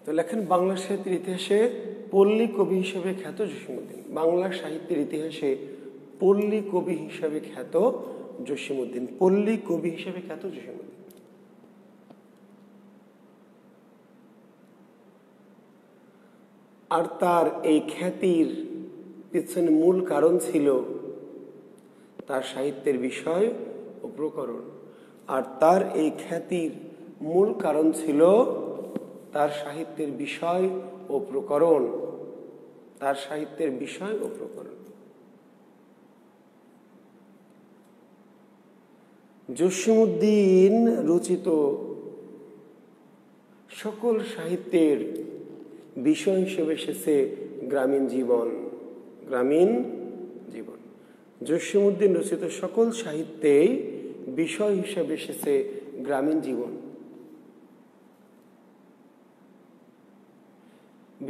তো লেখেন বাংলা সাহিত্যের ইতিহাসে পল্লী কবি হিসেবে খ্যাত জসীমউদ্দীন। বাংলা সাহিত্যের ইতিহাসে পল্লী কবি হিসেবে খ্যাত জসীমউদ্দীন। পল্লী কবি হিসেবে খ্যাত জসীমউদ্দীন। আর তার এই খ্যাতির পিছনে মূল কারণ ছিল তার সাহিত্যের বিষয় ও প্রকরণ। আর তার এই খ্যাতির মূল কারণ ছিল তার সাহিত্যের বিষয় ও প্রকরণ। তার সাহিত্যের বিষয় ও প্রকরণ। জসীমউদ্দীন রচিত সকল সাহিত্যের বিষয় হিসেবে এসেছে গ্রামীণ জীবন। গ্রামীণ জীবন। জসীমউদ্দীন রচিত সকল সাহিত্যেই বিষয় হিসেবে এসেছে গ্রামীণ জীবন।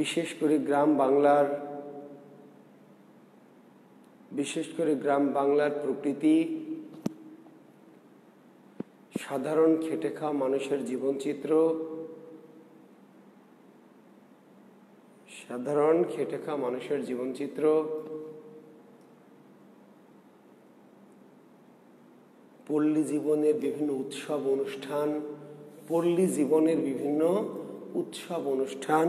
বিশেষ করে গ্রাম বাংলার প্রকৃতি, সাধারণ খেটে খাওয়া মানুষের জীবনচিত্র, পল্লী জীবনের বিভিন্ন উৎসব অনুষ্ঠান,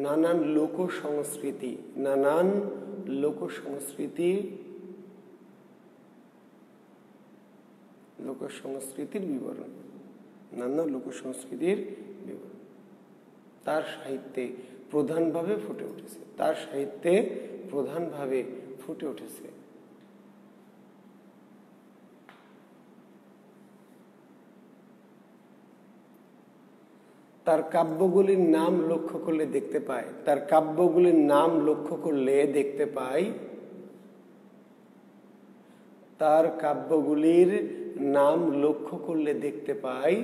নানান লোক সংস্কৃতির বিবরণ, তার সাহিত্যে প্রধানভাবে ফুটে উঠেছে। তার কাব্যগুলির নাম লক্ষ্য করলে দেখতে পাই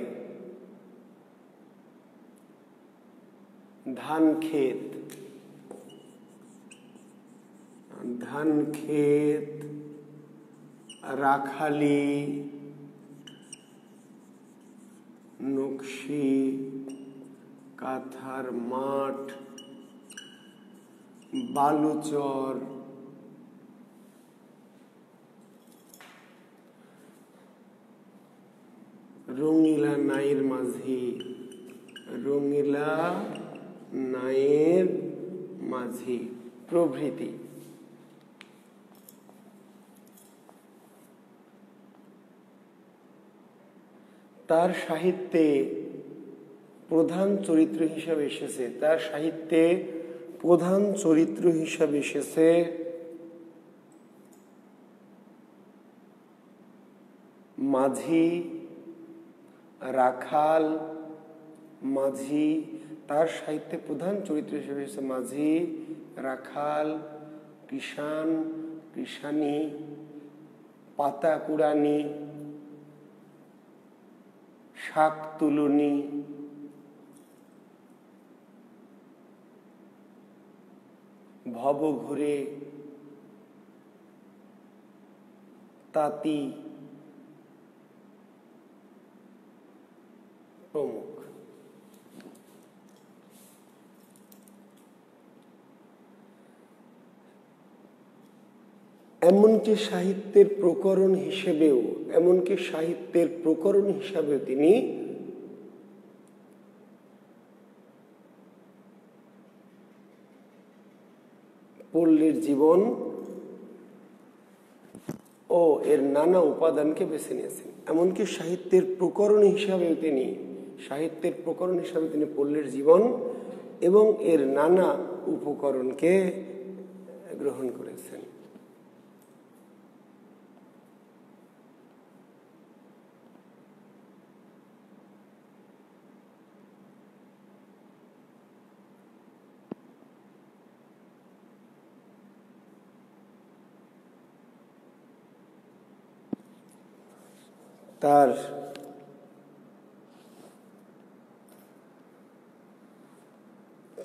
ধানক্ষেত, রাখালি, নকশি, কাঁথার মাঠ, বালুচর, রঙিলা নাইর মাঝি প্রভৃতি। তার সাহিত্যে প্রধান চরিত্র হিসাবে এসেছে মাঝি, রাখাল, তার সাহিত্যে প্রধান চরিত্র হিসেবে এসেছে মাঝি, রাখাল, কৃষাণ, কৃষাণী, পাতা কুড়ানি, শাক তুলুনি, ভবঘুরে, তাঁতি প্রমুখ। এমনকি সাহিত্যের প্রকরণ হিসেবেও তিনি পল্লীর জীবন ও এর নানা উপাদানকে বেছে নিয়েছেন। এমনকি সাহিত্যের প্রকরণ হিসাবে তিনি পল্লীর জীবন এবং এর নানা উপকরণকে গ্রহণ করেছেন।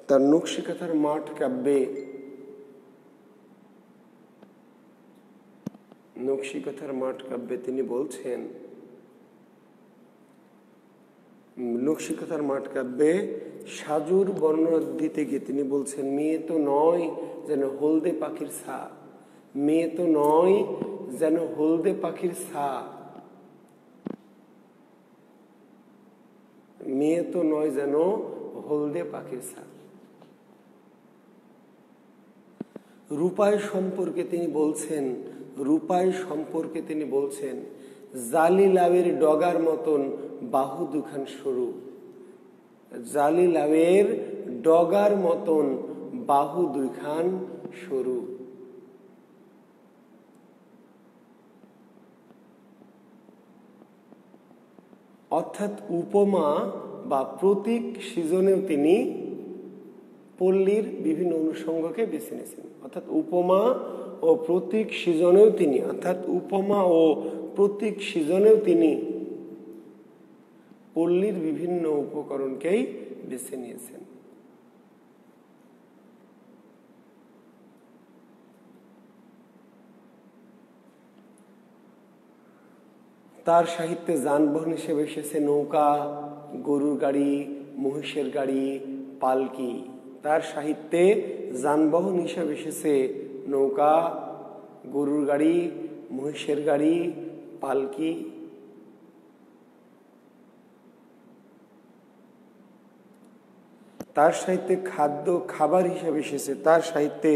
তার নকশিকাঁথার মাঠ কাব্যে তিনি বলছেন, লোকশিক্ষার মাঠ কাব্যে সাজুর বর্ণনা দিতে গিয়ে তিনি বলছেন, মেয়ে তো নয় যেন হলদে পাখির ছা, মেয়ে তো নয় যেন হলদে পাখির ছা, মেয়ে তো নয় যেন হলদে পাখির ছা। রূপায় সম্পর্কে তিনি বলছেন, রূপায় সম্পর্কে তিনি বলছেন, জালি লাউয়ের ডগার মতন বাহু দুখান সরু, জালি লাউয়ের ডগার মতন বাহু দুইখান সরু। অর্থাৎ উপমা বা প্রতীক সৃজনেও তিনি পল্লীর বিভিন্ন অনুষঙ্গকে বেছে নিয়েছেন। অর্থাৎ উপমা ও প্রতীক সৃজনেও তিনি, অর্থাৎ উপমা ও প্রতীক সৃজনেও তিনি পল্লীর বিভিন্ন উপকরণকেই বেছে নিয়েছেন। তার সাহিত্যে যানবাহন হিসেবে এসেছে নৌকা, গরুর গাড়ি, মহিষের গাড়ি, পালকি। তার সাহিত্যে যানবাহন হিসেবে এসেছে নৌকা, গরুর গাড়ি, মহিষের গাড়ি, পালকি। তার সাহিত্যে খাবার হিসাবে এসেছে, তার সাহিত্যে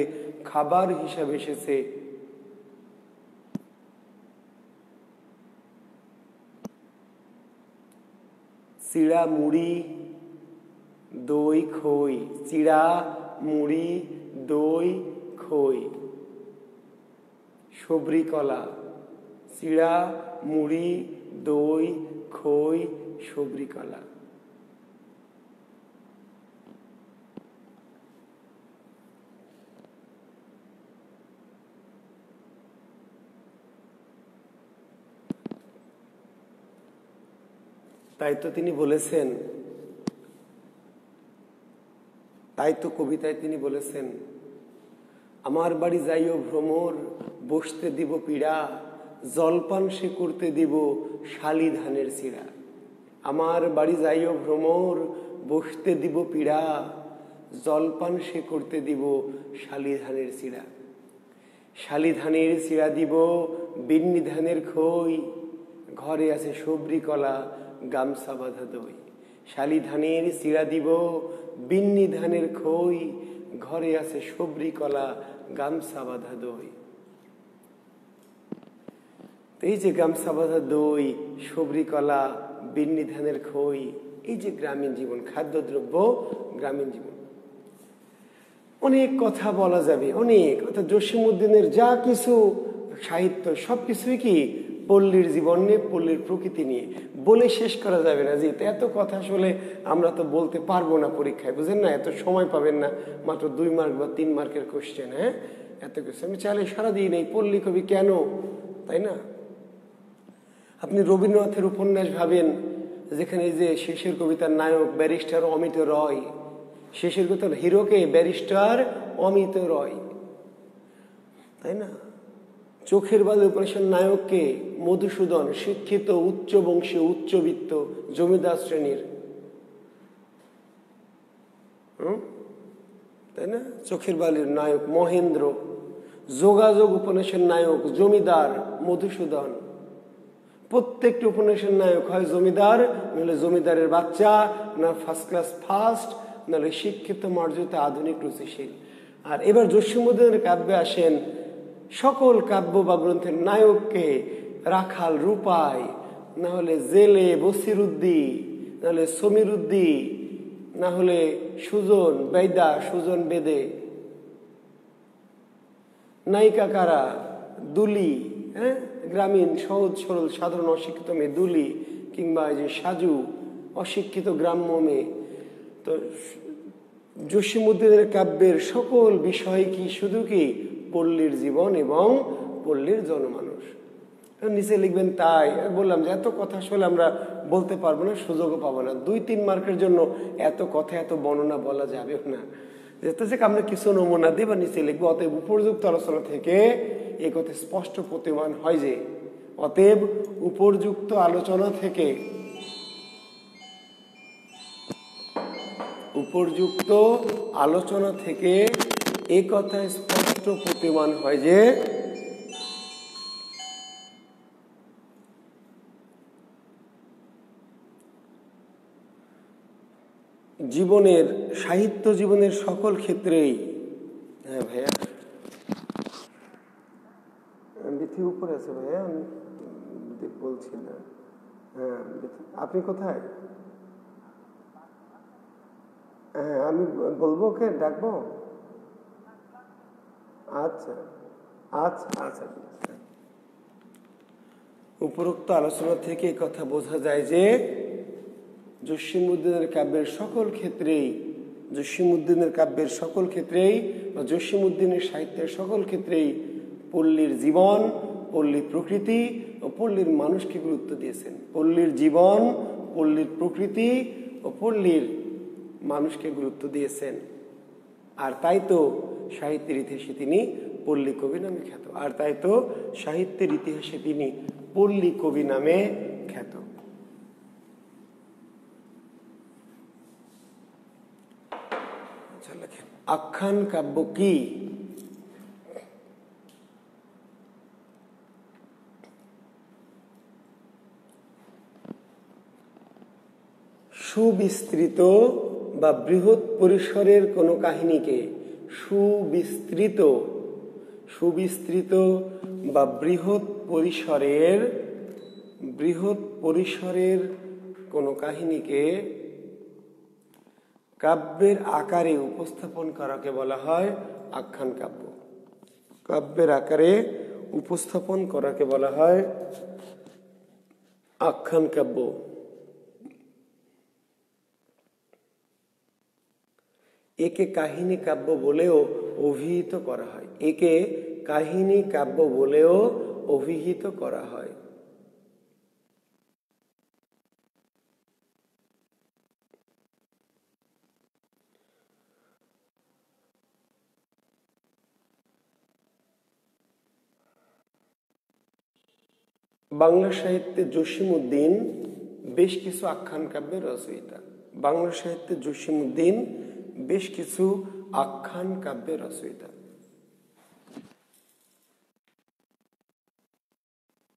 খাবার হিসাবে এসেছে চিড়া, মুড়ি, দই, খই। চিড়া, মুড়ি, দই, খই। সবরি কলা। চিড়া, মুড়ি, দই, খই, সবরি কলা। তাই তো তিনি বলেছেন, তাই তো কবিতায় তিনি বলেছেন, আমার বাড়ি যাইও ভ্রমর, বসতে দিব পীড়া, জলপান সে করতে দিব শালি ধানের চিড়া। আমার বাড়ি যাইও ভ্রমর, বসতে দিব পীড়া, জলপান সে করতে দিব শালি ধানের চিড়া। শালি ধানের চিড়া দিব, বিন্নি ধানের খই, ঘরে আছে সবরি কলা, গামছা বাঁধা দই। শালি ধানের চিড়া দিব, বিন্নি ধানের খই, ঘরে আছে সবরি কলা, গামছা বাঁধা দই। এই যে গামছা বাঁধা দই, সবরি কলা, বিন্নি ধানের খই, এই যে গ্রামীণ জীবন, খাদ্যদ্রব্য, গ্রামীণ জীবন, অনেক কথা বলা যাবে, অনেক। অর্থাৎ জসীমউদ্দিনের যা কিছু সাহিত্য সবকিছুই কি পল্লীর জীবন নিয়ে, পল্লীর প্রকৃতি নিয়ে, বলে শেষ করা যাবে না। যে এত কথা আসলে আমরা তো বলতে পারবো না পরীক্ষায়, বুঝেন না, এত সময় পাবেন না, মাত্র 2 মার্ক বা 3 মার্কের কোশ্চেন। হ্যাঁ, এত কিছু আমি চাইলে সারাদিন এই পল্লী কবি কেন, তাই না? আপনি রবীন্দ্রনাথের উপন্যাস ভাবেন, যেখানে এই যে শেষের কবিতার নায়ক ব্যারিস্টার অমিত রয়, শেষের কবিতার হিরোকে ব্যারিস্টার অমিত রয়, তাই না? চোখের বালি উপন্যাসের নায়ককে মধুসূদন, শিক্ষিত, উচ্চ বংশী, উচ্চবিত্ত জমিদার শ্রেণীর, তাই না? চোখের বালির নায়ক মহেন্দ্র। যোগাযোগ উপন্যাসের নায়ক জমিদার মধুসূদন। প্রত্যেকটি উপন্যাসের নায়ক হয় জমিদার, নাহলে জমিদারের বাচ্চা, না ফার্স্ট ক্লাস ফার্স্ট, নাহলে শিক্ষিত, মর্যাদিত, আধুনিক, রুচিশীল। আর এবার জসীমউদ্দিনের কাব্যে আসেন, সকল কাব্য বা গ্রন্থের নায়ককে রাখাল, রূপাই, না হলে জেলে বসিরুদ্দি, না হলে সমীরুদ্দি, না হলে সুজন বেদা, সুজন বেদে। নায়িকা কারা? দুলি, হ্যাঁ, গ্রামীণ সহজ সরল সাধারণ অশিক্ষিত মেয়ে দুলি, কিংবা এই যে সাজু, অশিক্ষিত গ্রাম্য মেয়ে। তো জসীমউদ্দিনের কাব্যের সকল বিষয় কি শুধু কি পল্লীর জীবন এবং পল্লীর জনমানুষ। নিচে লিখবেন তাই। বললাম যে এত কথা আসলে আমরা বলতে পারবো না, সুযোগও পাবো না। 2-3 মার্কের জন্য এত কথা, এত বর্ণনা বলা যাবে না। যেতে যে আমরা কিছু নমুনা দিই বা নিচে লিখবো। অতএব উপযুক্ত আলোচনা থেকে এই কথা স্পষ্ট প্রতীয়মান হয় যে, অতএব উপযুক্ত আলোচনা থেকে উপর্যুক্ত আলোচনা থেকে এ কথা স্পষ্ট প্রতীয়মান হয় যে জীবনের সাহিত্য জীবনের সকল ক্ষেত্রেই, হ্যাঁ ভাইয়া বিথি উপরে আছে ভাইয়া, আমি বলছি না। হ্যাঁ আপনি কোথায়? হ্যাঁ আমি বলবো, ওকে ডাকবো? আচ্ছা আচ্ছা আচ্ছা। উপরোক্ত আলোচনা থেকে কথা বোঝা যায় যে জসীমউদ্দীনের কাব্যের সকল ক্ষেত্রেই, জসীমউদ্দীনের কাব্যের সকল ক্ষেত্রেই বা জসীমউদ্দীনের সাহিত্যের সকল ক্ষেত্রেই পল্লীর জীবন, পল্লীর প্রকৃতি ও পল্লীর মানুষকে গুরুত্ব দিয়েছেন। পল্লীর জীবন, পল্লীর প্রকৃতি ও পল্লীর মানুষকে গুরুত্ব দিয়েছেন। আর তাই তো সাহিত্যের ইতিহাসে তিনি পল্লী কবি নামে খ্যাত। আর তাই তো সাহিত্যের ইতিহাসে তিনি পল্লী কবি নামে খ্যাত। আখ্যান কাব্য কি? সুবিস্তৃত বা বৃহৎ পরিসরের কোনো কাহিনীকে সুবিস্তৃত বা বৃহৎ পরিসরের কোনো কাহিনীকে কাব্যের আকারে উপস্থাপন করাকে বলা হয় আখ্যান কাব্য। কাব্যের আকারে উপস্থাপন করাকে বলা হয় আখ্যান কাব্য। একে কাহিনী কাব্য বলেও অভিহিত করা হয়। একে কাহিনী কাব্য বলেও অভিহিত করা হয়। বাংলা সাহিত্যে জসীমউদ্দীন বেশ কিছু আখ্যান কাব্যের রচয়িতা। বাংলা সাহিত্যে জসীমউদ্দীন বেশ কিছু আখ্যান কাব্যের রচয়িতা।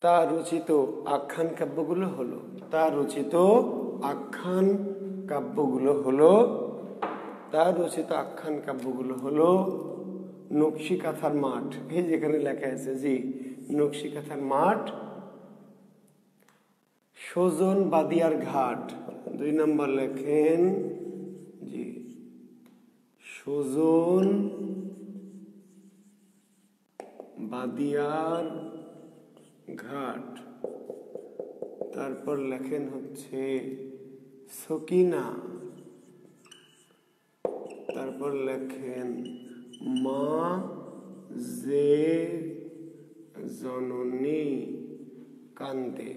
তার রচিত আখ্যান কাব্যগুলো হলো নকশিকাঁথার মাঠ, এই যেখানে লেখা আছে জি, নকশিকাঁথার মাঠ, সজন বাদিয়ার ঘাট। 2 নম্বর লেখেন জি, সজন বাদিয়ার ঘাট। তারপর লেখেন হচ্ছে সকিনা। তারপর লেখেন মা যে জননী কান্দে।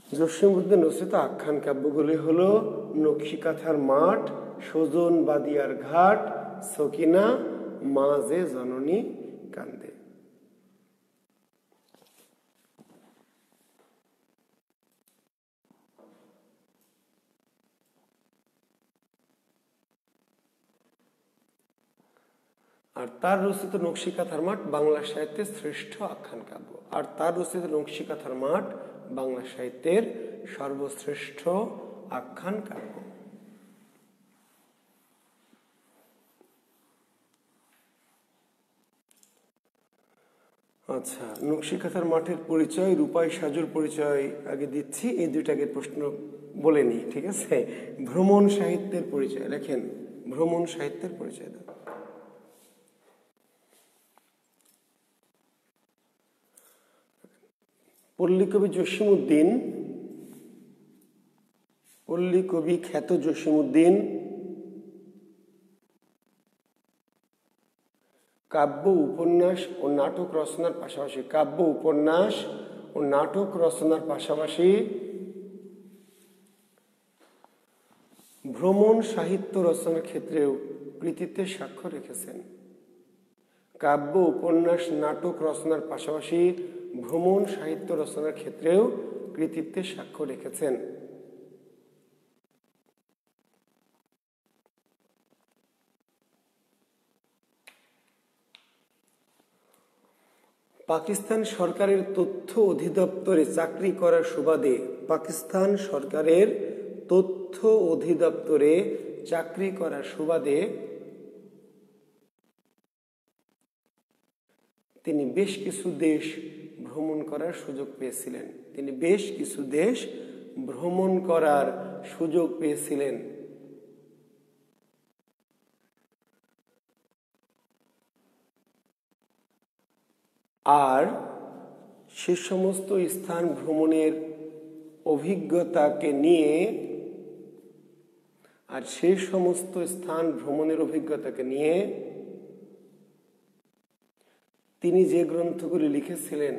জসীমউদ্দীন রচিত আখ্যান কাব্যগুলি হলো নকশিকাঁথার মাঠ, সজন বাদিয়ার ঘাট, সকিনা, মা যে জননী কান্দে। আর তার রচিত নকশিকাঁথার মাঠ বাংলা সাহিত্যের শ্রেষ্ঠ আখ্যান কাব্য। বাংলা সাহিত্যের সর্বশ্রেষ্ঠ আখ্যান কাব্য। আচ্ছা, নকশিকাঁথার মাঠের পরিচয়, রূপাই সাজুর পরিচয় আগে দিচ্ছি, এই দুইটাকে প্রশ্ন বলে নি, ঠিক আছে? ভ্রমণ সাহিত্যের পরিচয় লেখেন, ভ্রমণ সাহিত্যের পরিচয় দাও। পল্লীকবি খ্যাত জসীমউদ্দীন কাব্য উপন্যাস ও নাটক রচনার পাশাপাশি ভ্রমণ সাহিত্য রচনার ক্ষেত্রেও কৃতিত্বের স্বাক্ষর রেখেছেন। কাব্য উপন্যাস নাটক রচনার পাশাপাশি ভ্রমণ সাহিত্য রচনার ক্ষেত্রেও কৃতিত্বের সাক্ষ্য রেখেছেন। পাকিস্তান সরকারের তথ্য অধিদপ্তরে চাকরি করার সুবাদে পাকিস্তান সরকারের তথ্য অধিদপ্তরে চাকরি করার সুবাদে তিনি বেশ কিছু দেশ ভ্রমণ করার সুযোগ পেয়েছিলেন। তিনি বেশ কিছু দেশ ভ্রমণ করার সুযোগ পেয়েছিলেন। আর সে সমস্ত স্থান ভ্রমণের অভিজ্ঞতাকে নিয়ে তিনি যে গ্রন্থগুলি লিখেছিলেন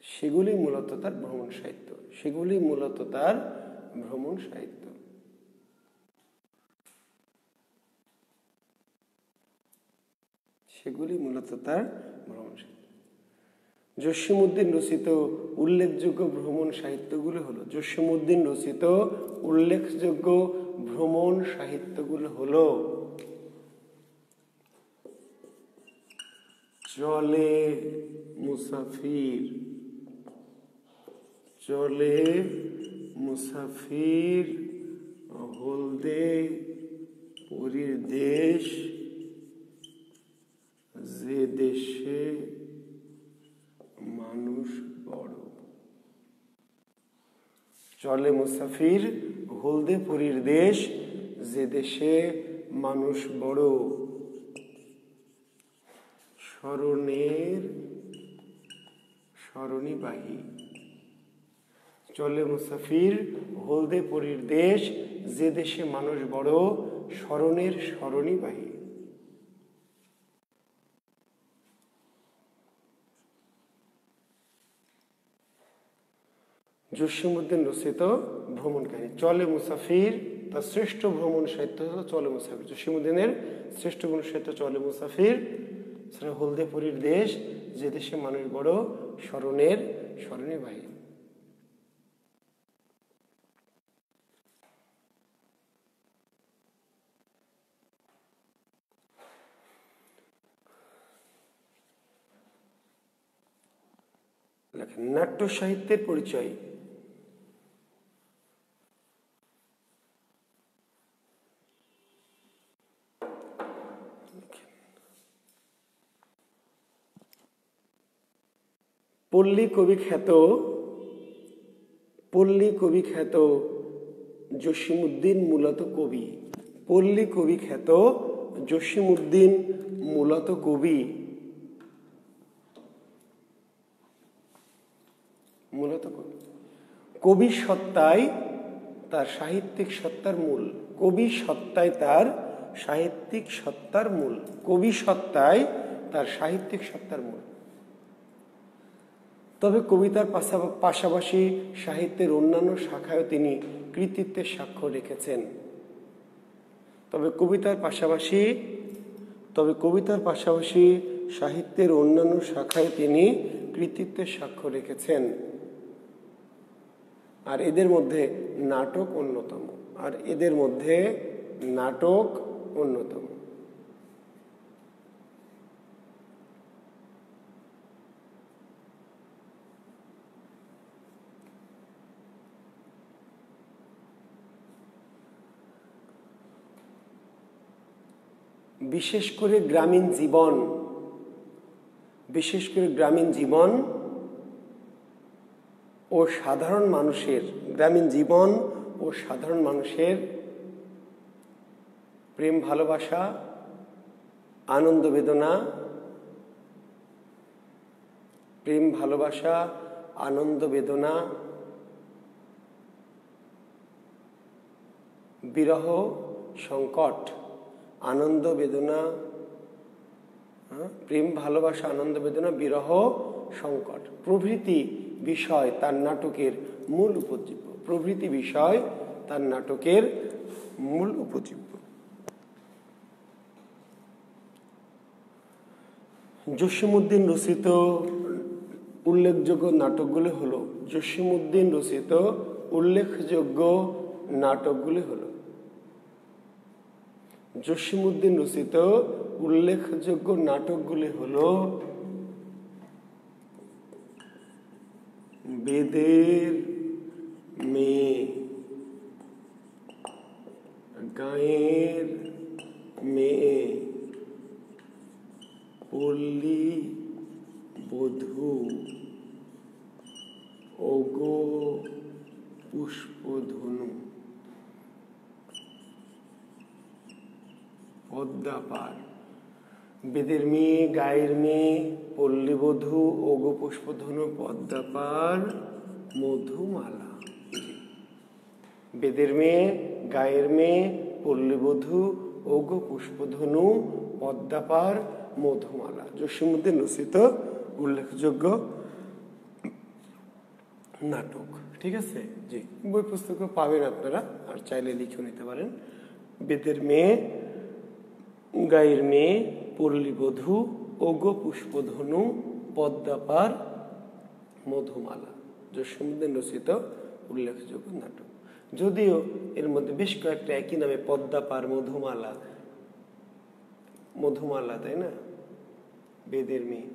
সেগুলি মূলত তার ভ্রমণ সাহিত্য। জসীমউদ্দীন রচিত উল্লেখযোগ্য ভ্রমণ সাহিত্যগুলো হলো চলে মুসাফির, হলদে পুরীর দেশ, যে দেশে মানুষ বড়। চলে মুসাফির, হলদে পুরীর দেশ, যে দেশে মানুষ বড়। সরণীবাহী। চলে মুসাফির, হলদে পুরীর দেশ, যে দেশে মানুষ বড়, স্মরণের সরণীবাহী। জসীমউদ্দীন রচিত ভ্রমণ কাহিনী চলে মুসাফির, তার শ্রেষ্ঠ ভ্রমণ সাহিত্য হলো চলে মুসাফির। জসীমউদ্দীনের শ্রেষ্ঠ ভ্রমণ সাহিত্য চলে মুসাফির। সেটা হলদে পুরীর দেশ, যে দেশে মানুষ বড়, স্মরণের সরণীবাহী। নাট্য সাহিত্যের পরিচয়। পল্লী কবি খ্যাত জসীমউদ্দীন মূলত কবি। কবি সত্তাই তার সাহিত্যিক সত্তার মূল। তবে কবিতার পাশাপাশি সাহিত্যের অন্যান্য শাখায় তিনি কৃতিত্বের সাক্ষ্য রেখেছেন। সাহিত্যের অন্যান্য শাখায় তিনি কৃতিত্বের সাক্ষ্য রেখেছেন। আর এদের মধ্যে নাটক অন্যতম। বিশেষ করে গ্রামীণ জীবন ও সাধারণ মানুষের প্রেম ভালোবাসা, আনন্দ বেদনা, বিরহ সংকট, প্রেম ভালোবাসা, আনন্দ বেদনা, বিরহ সংকট প্রভৃতি বিষয় তার নাটকের মূল উপজীব্য। জসীমউদ্দীন রচিত উল্লেখযোগ্য নাটকগুলি হলো, জসিমউদ্দিন রচিত উল্লেখযোগ্য নাটকগুলি হলো, জসিমউদ্দিন রচিত উল্লেখযোগ্য নাটকগুলি হলো বেদের মেয়ে, গাঁয়ের মেয়ে, পল্লী বধূ, ওগো পুষ্পধনু, পদ্মাপার। বেদের মেয়ে, গায়ের মেয়ে, পল্লীবধূ, ওগো পুষ্পধনু, পদ্মাপার, মধুমালা। বেদের মেয়ে, গায়ের মেয়ে, পল্লীবধূ, ওগো পুষ্পধনু, পদ্মাপার, মধুমালা। জসিমউদ্দিন রচিত উল্লেখযোগ্য নাটক। ঠিক আছে, জি, বই পুস্তকও পাবেন আপনারা, আর চাইলে লিখেও নিতে পারেন। বেদের মেয়ে, গায়ের মেয়ে, পল্লীবধূ, ওগো পুষ্পধনু, পদ্মাপার, মধুমালা, জসিমউদ্দিন রচিত উল্লেখযোগ্য নাটক। যদিও এর মধ্যে বেশ কয়েকটা একই নামে, পদ্মাপার, মধুমালা, মধুমালা, তাই না, বেদের মেয়ে,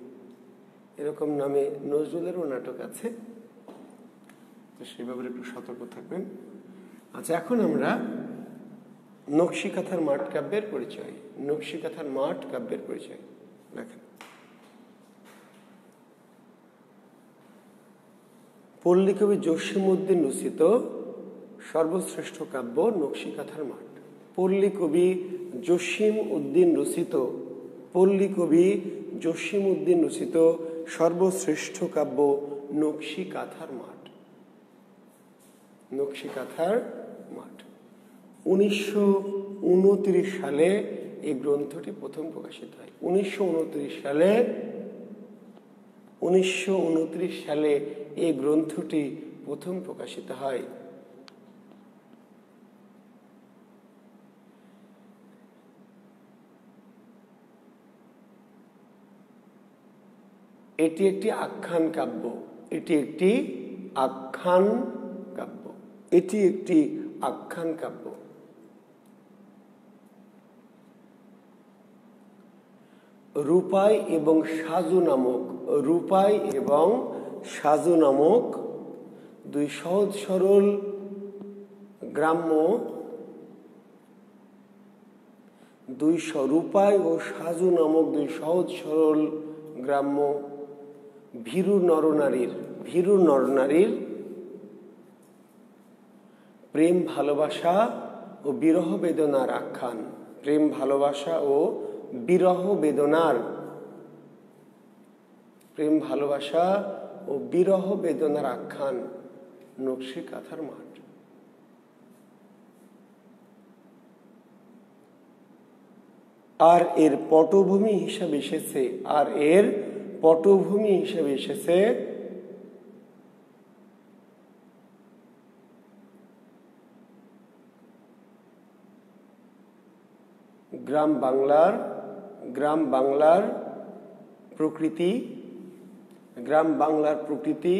এরকম নামে নজরুলেরও নাটক আছে, তো সেই ব্যাপারে একটু সতর্ক থাকবেন। আচ্ছা, এখন আমরা নকশিকাঁথার মাঠ কাব্যের পরিচয়। নকশিকাঁথার মাঠ কাব্যের পরিচয় দেখেন। পল্লীকবি জসিমউদ্দিন রচিত সর্বশ্রেষ্ঠ কাব্য নকশিকাঁথার মাঠ। পল্লীকবি জসিমউদ্দিন রচিত, পল্লীকবি জসিমউদ্দিন রচিত সর্বশ্রেষ্ঠ কাব্য নকশিকাঁথার মাঠ। নকশিকাঁথার মাঠ 1929 সালে এই গ্রন্থটি প্রথম প্রকাশিত হয়। 1929 সালে এই গ্রন্থটি প্রথম প্রকাশিত হয়। এটি একটি আখ্যান কাব্য, এটি একটি আখ্যান কাব্য, এটি একটি আখ্যান কাব্য। রূপাই এবং সাজু নামক, রূপাই এবং সাজু নামক দুই সহজ সরল গ্রাম্য, রূপাই ও সাজু নামক দুই সহজ সরল গ্রাম্য ভীরু নরনারীর প্রেম ভালোবাসা ও বিরহ বেদনার আখ্যান। প্রেম ভালোবাসা ও বিরহ বেদনার, প্রেম ভালোবাসা ও বিরহ বেদনার আখ্যান নকশিকাঁথার মাঠ। আর এর পটভূমি হিসাবে এসেছে গ্রাম বাংলার প্রকৃতি,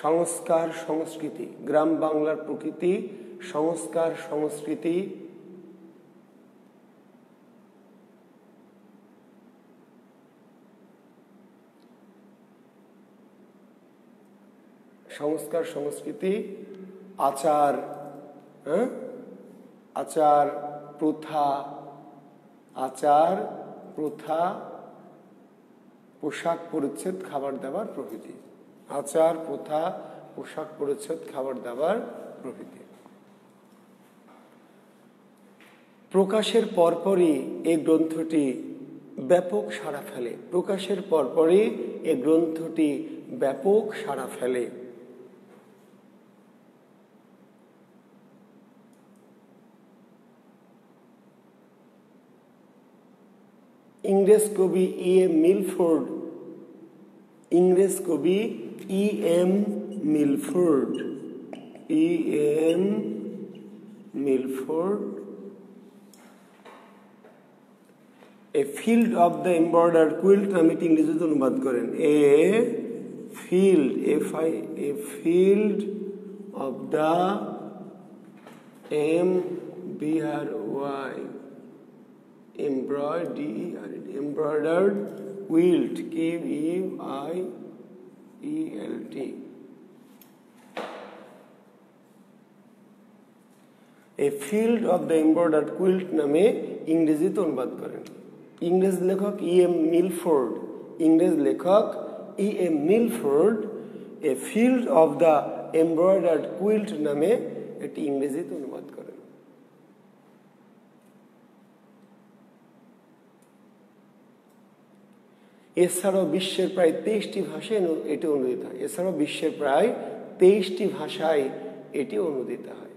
সংস্কার সংস্কৃতি, গ্রাম বাংলার প্রকৃতি, সংস্কার সংস্কৃতি, সংস্কার সংস্কৃতি, আচার, আচার প্রথা, পোশাক পরিচ্ছদ, খাবার দাবার প্রভৃতি। আচার প্রথা, পোশাক পরিচ্ছদ, খাবার দাবার প্রভৃতি। প্রকাশের পরপরই এই গ্রন্থটি ব্যাপক সাড়া ফেলে। প্রকাশের পরপরই এই গ্রন্থটি ব্যাপক সাড়া ফেলে। ইংরেজ কবি E M Milford a field of the embroidered quilt নামে ইংরেজিতে অনুবাদ করেন। A field, a field of the embroidered quilt, Quilt, a field of the embroidered quilt নামে ইংরেজিতে অনুবাদ করেন। ইংরেজ লেখক Milford a field of the embroidered quilt নামে এটি ইংরেজিতে অনুবাদ করেন। এছাড়াও বিশ্বের প্রায় 23টি ভাষায় এটি অনুদিত হয়।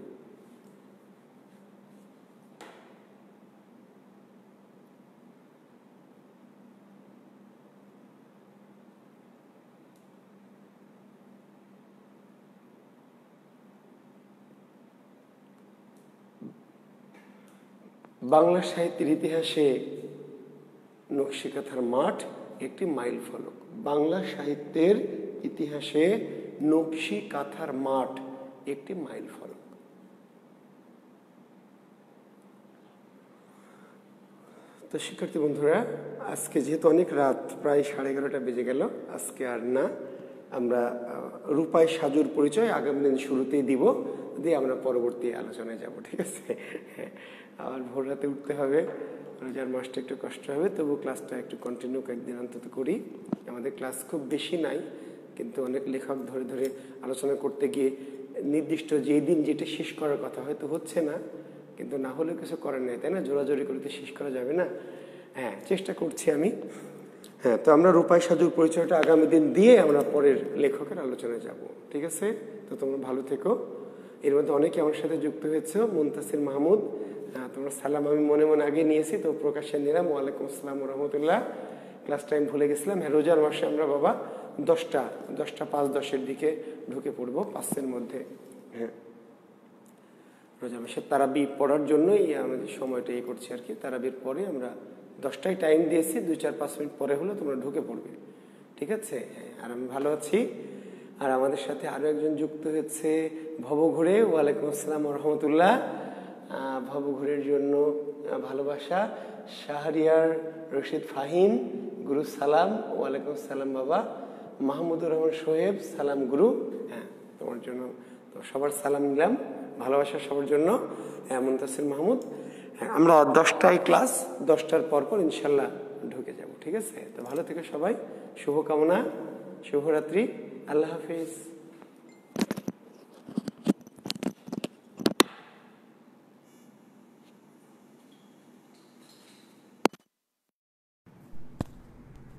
বাংলা সাহিত্যের ইতিহাসে নকশি কাঁথার মাঠ একটি মাইল ফলক। বাংলা সাহিত্যের ইতিহাসে নকশি কাঁথার মাঠ একটি মাইল ফলক। তো শিক্ষার্থী বন্ধুরা, আজকে যেহেতু অনেক রাত, প্রায় 11:30 বেজে গেল, আজকে আর না, আমরা রূপাই সাজুর পরিচয় আগামী দিন শুরুতেই দিব, দিয়ে আমরা পরবর্তী আলোচনায় যাব। ঠিক আছে? আবার ভোর রাতে উঠতে হবে, রোজার মাসটা একটু কষ্ট হবে, তবু ক্লাসটা একটু কন্টিনিউ কয়েকদিন অন্তত করি। আমাদের ক্লাস খুব বেশি নাই, কিন্তু অনেক লেখক ধরে ধরে আলোচনা করতে গিয়ে নির্দিষ্ট যেই দিন যেটা শেষ করার কথা হয়তো হচ্ছে না, কিন্তু না হলেও কিছু করার নেই, তাই না? জোরাজোরি করে তো শেষ করা যাবে না। হ্যাঁ, চেষ্টা করছি আমি। হ্যাঁ, তো আমরা রূপাই সাজুর পরিচয়টা আগামী দিন দিয়ে আমরা পরের লেখকের আলোচনায় যাব। ঠিক আছে? তো তোমরা ভালো থেকো। এর মধ্যে অনেকে আমার সাথে যুক্ত হয়েছে। মুনতাসির মাহমুদ, তোমরা সালাম আমি মনে মনে আগে নিয়েছি, তো প্রকাশ্যে নিলাম। ওয়ালাইকুম আসসালাম রহমতুল্লাহ। ক্লাস টাইম ভুলে গেছিলাম। হ্যাঁ, রোজার মাসে আমরা বাবা 10:05-10 দিকে ঢুকে পড়বো, 5-এর মধ্যে। হ্যাঁ, রোজার মাসে তারাবি পড়ার জন্যই আমাদের সময়টা করছি আর কি। তারাবির পরে আমরা 10টায় টাইম দিয়েছি, 2-4-5 মিনিট পরে হলো তোমরা ঢুকে পড়বে। ঠিক আছে? হ্যাঁ, আর আমি ভালো আছি। আর আমাদের সাথে আরো একজন যুক্ত হয়েছে ভবঘুরে। ওয়ালাইকুম আসসালাম রহমতুল্লাহ। ভবঘুরের জন্য ভালোবাসা। শাহরিয়ার রশিদ ফাহিম, গুরু সালাম। ওয়ালাইকুম সালাম বাবা। মাহমুদুর রহমান সোহেব, সালাম গুরু। হ্যাঁ, তোমার জন্য তো সবার সালাম নিলাম, ভালোবাসা সবার জন্য। হ্যাঁ, মুনতাসির মাহমুদ। হ্যাঁ, আমরা 10টায় ক্লাস, 10টার পর ইনশাল্লাহ ঢুকে যাব। ঠিক আছে? তো ভালো থেকে সবাই, শুভকামনা, শুভরাত্রি, আল্লাহ হাফিজ।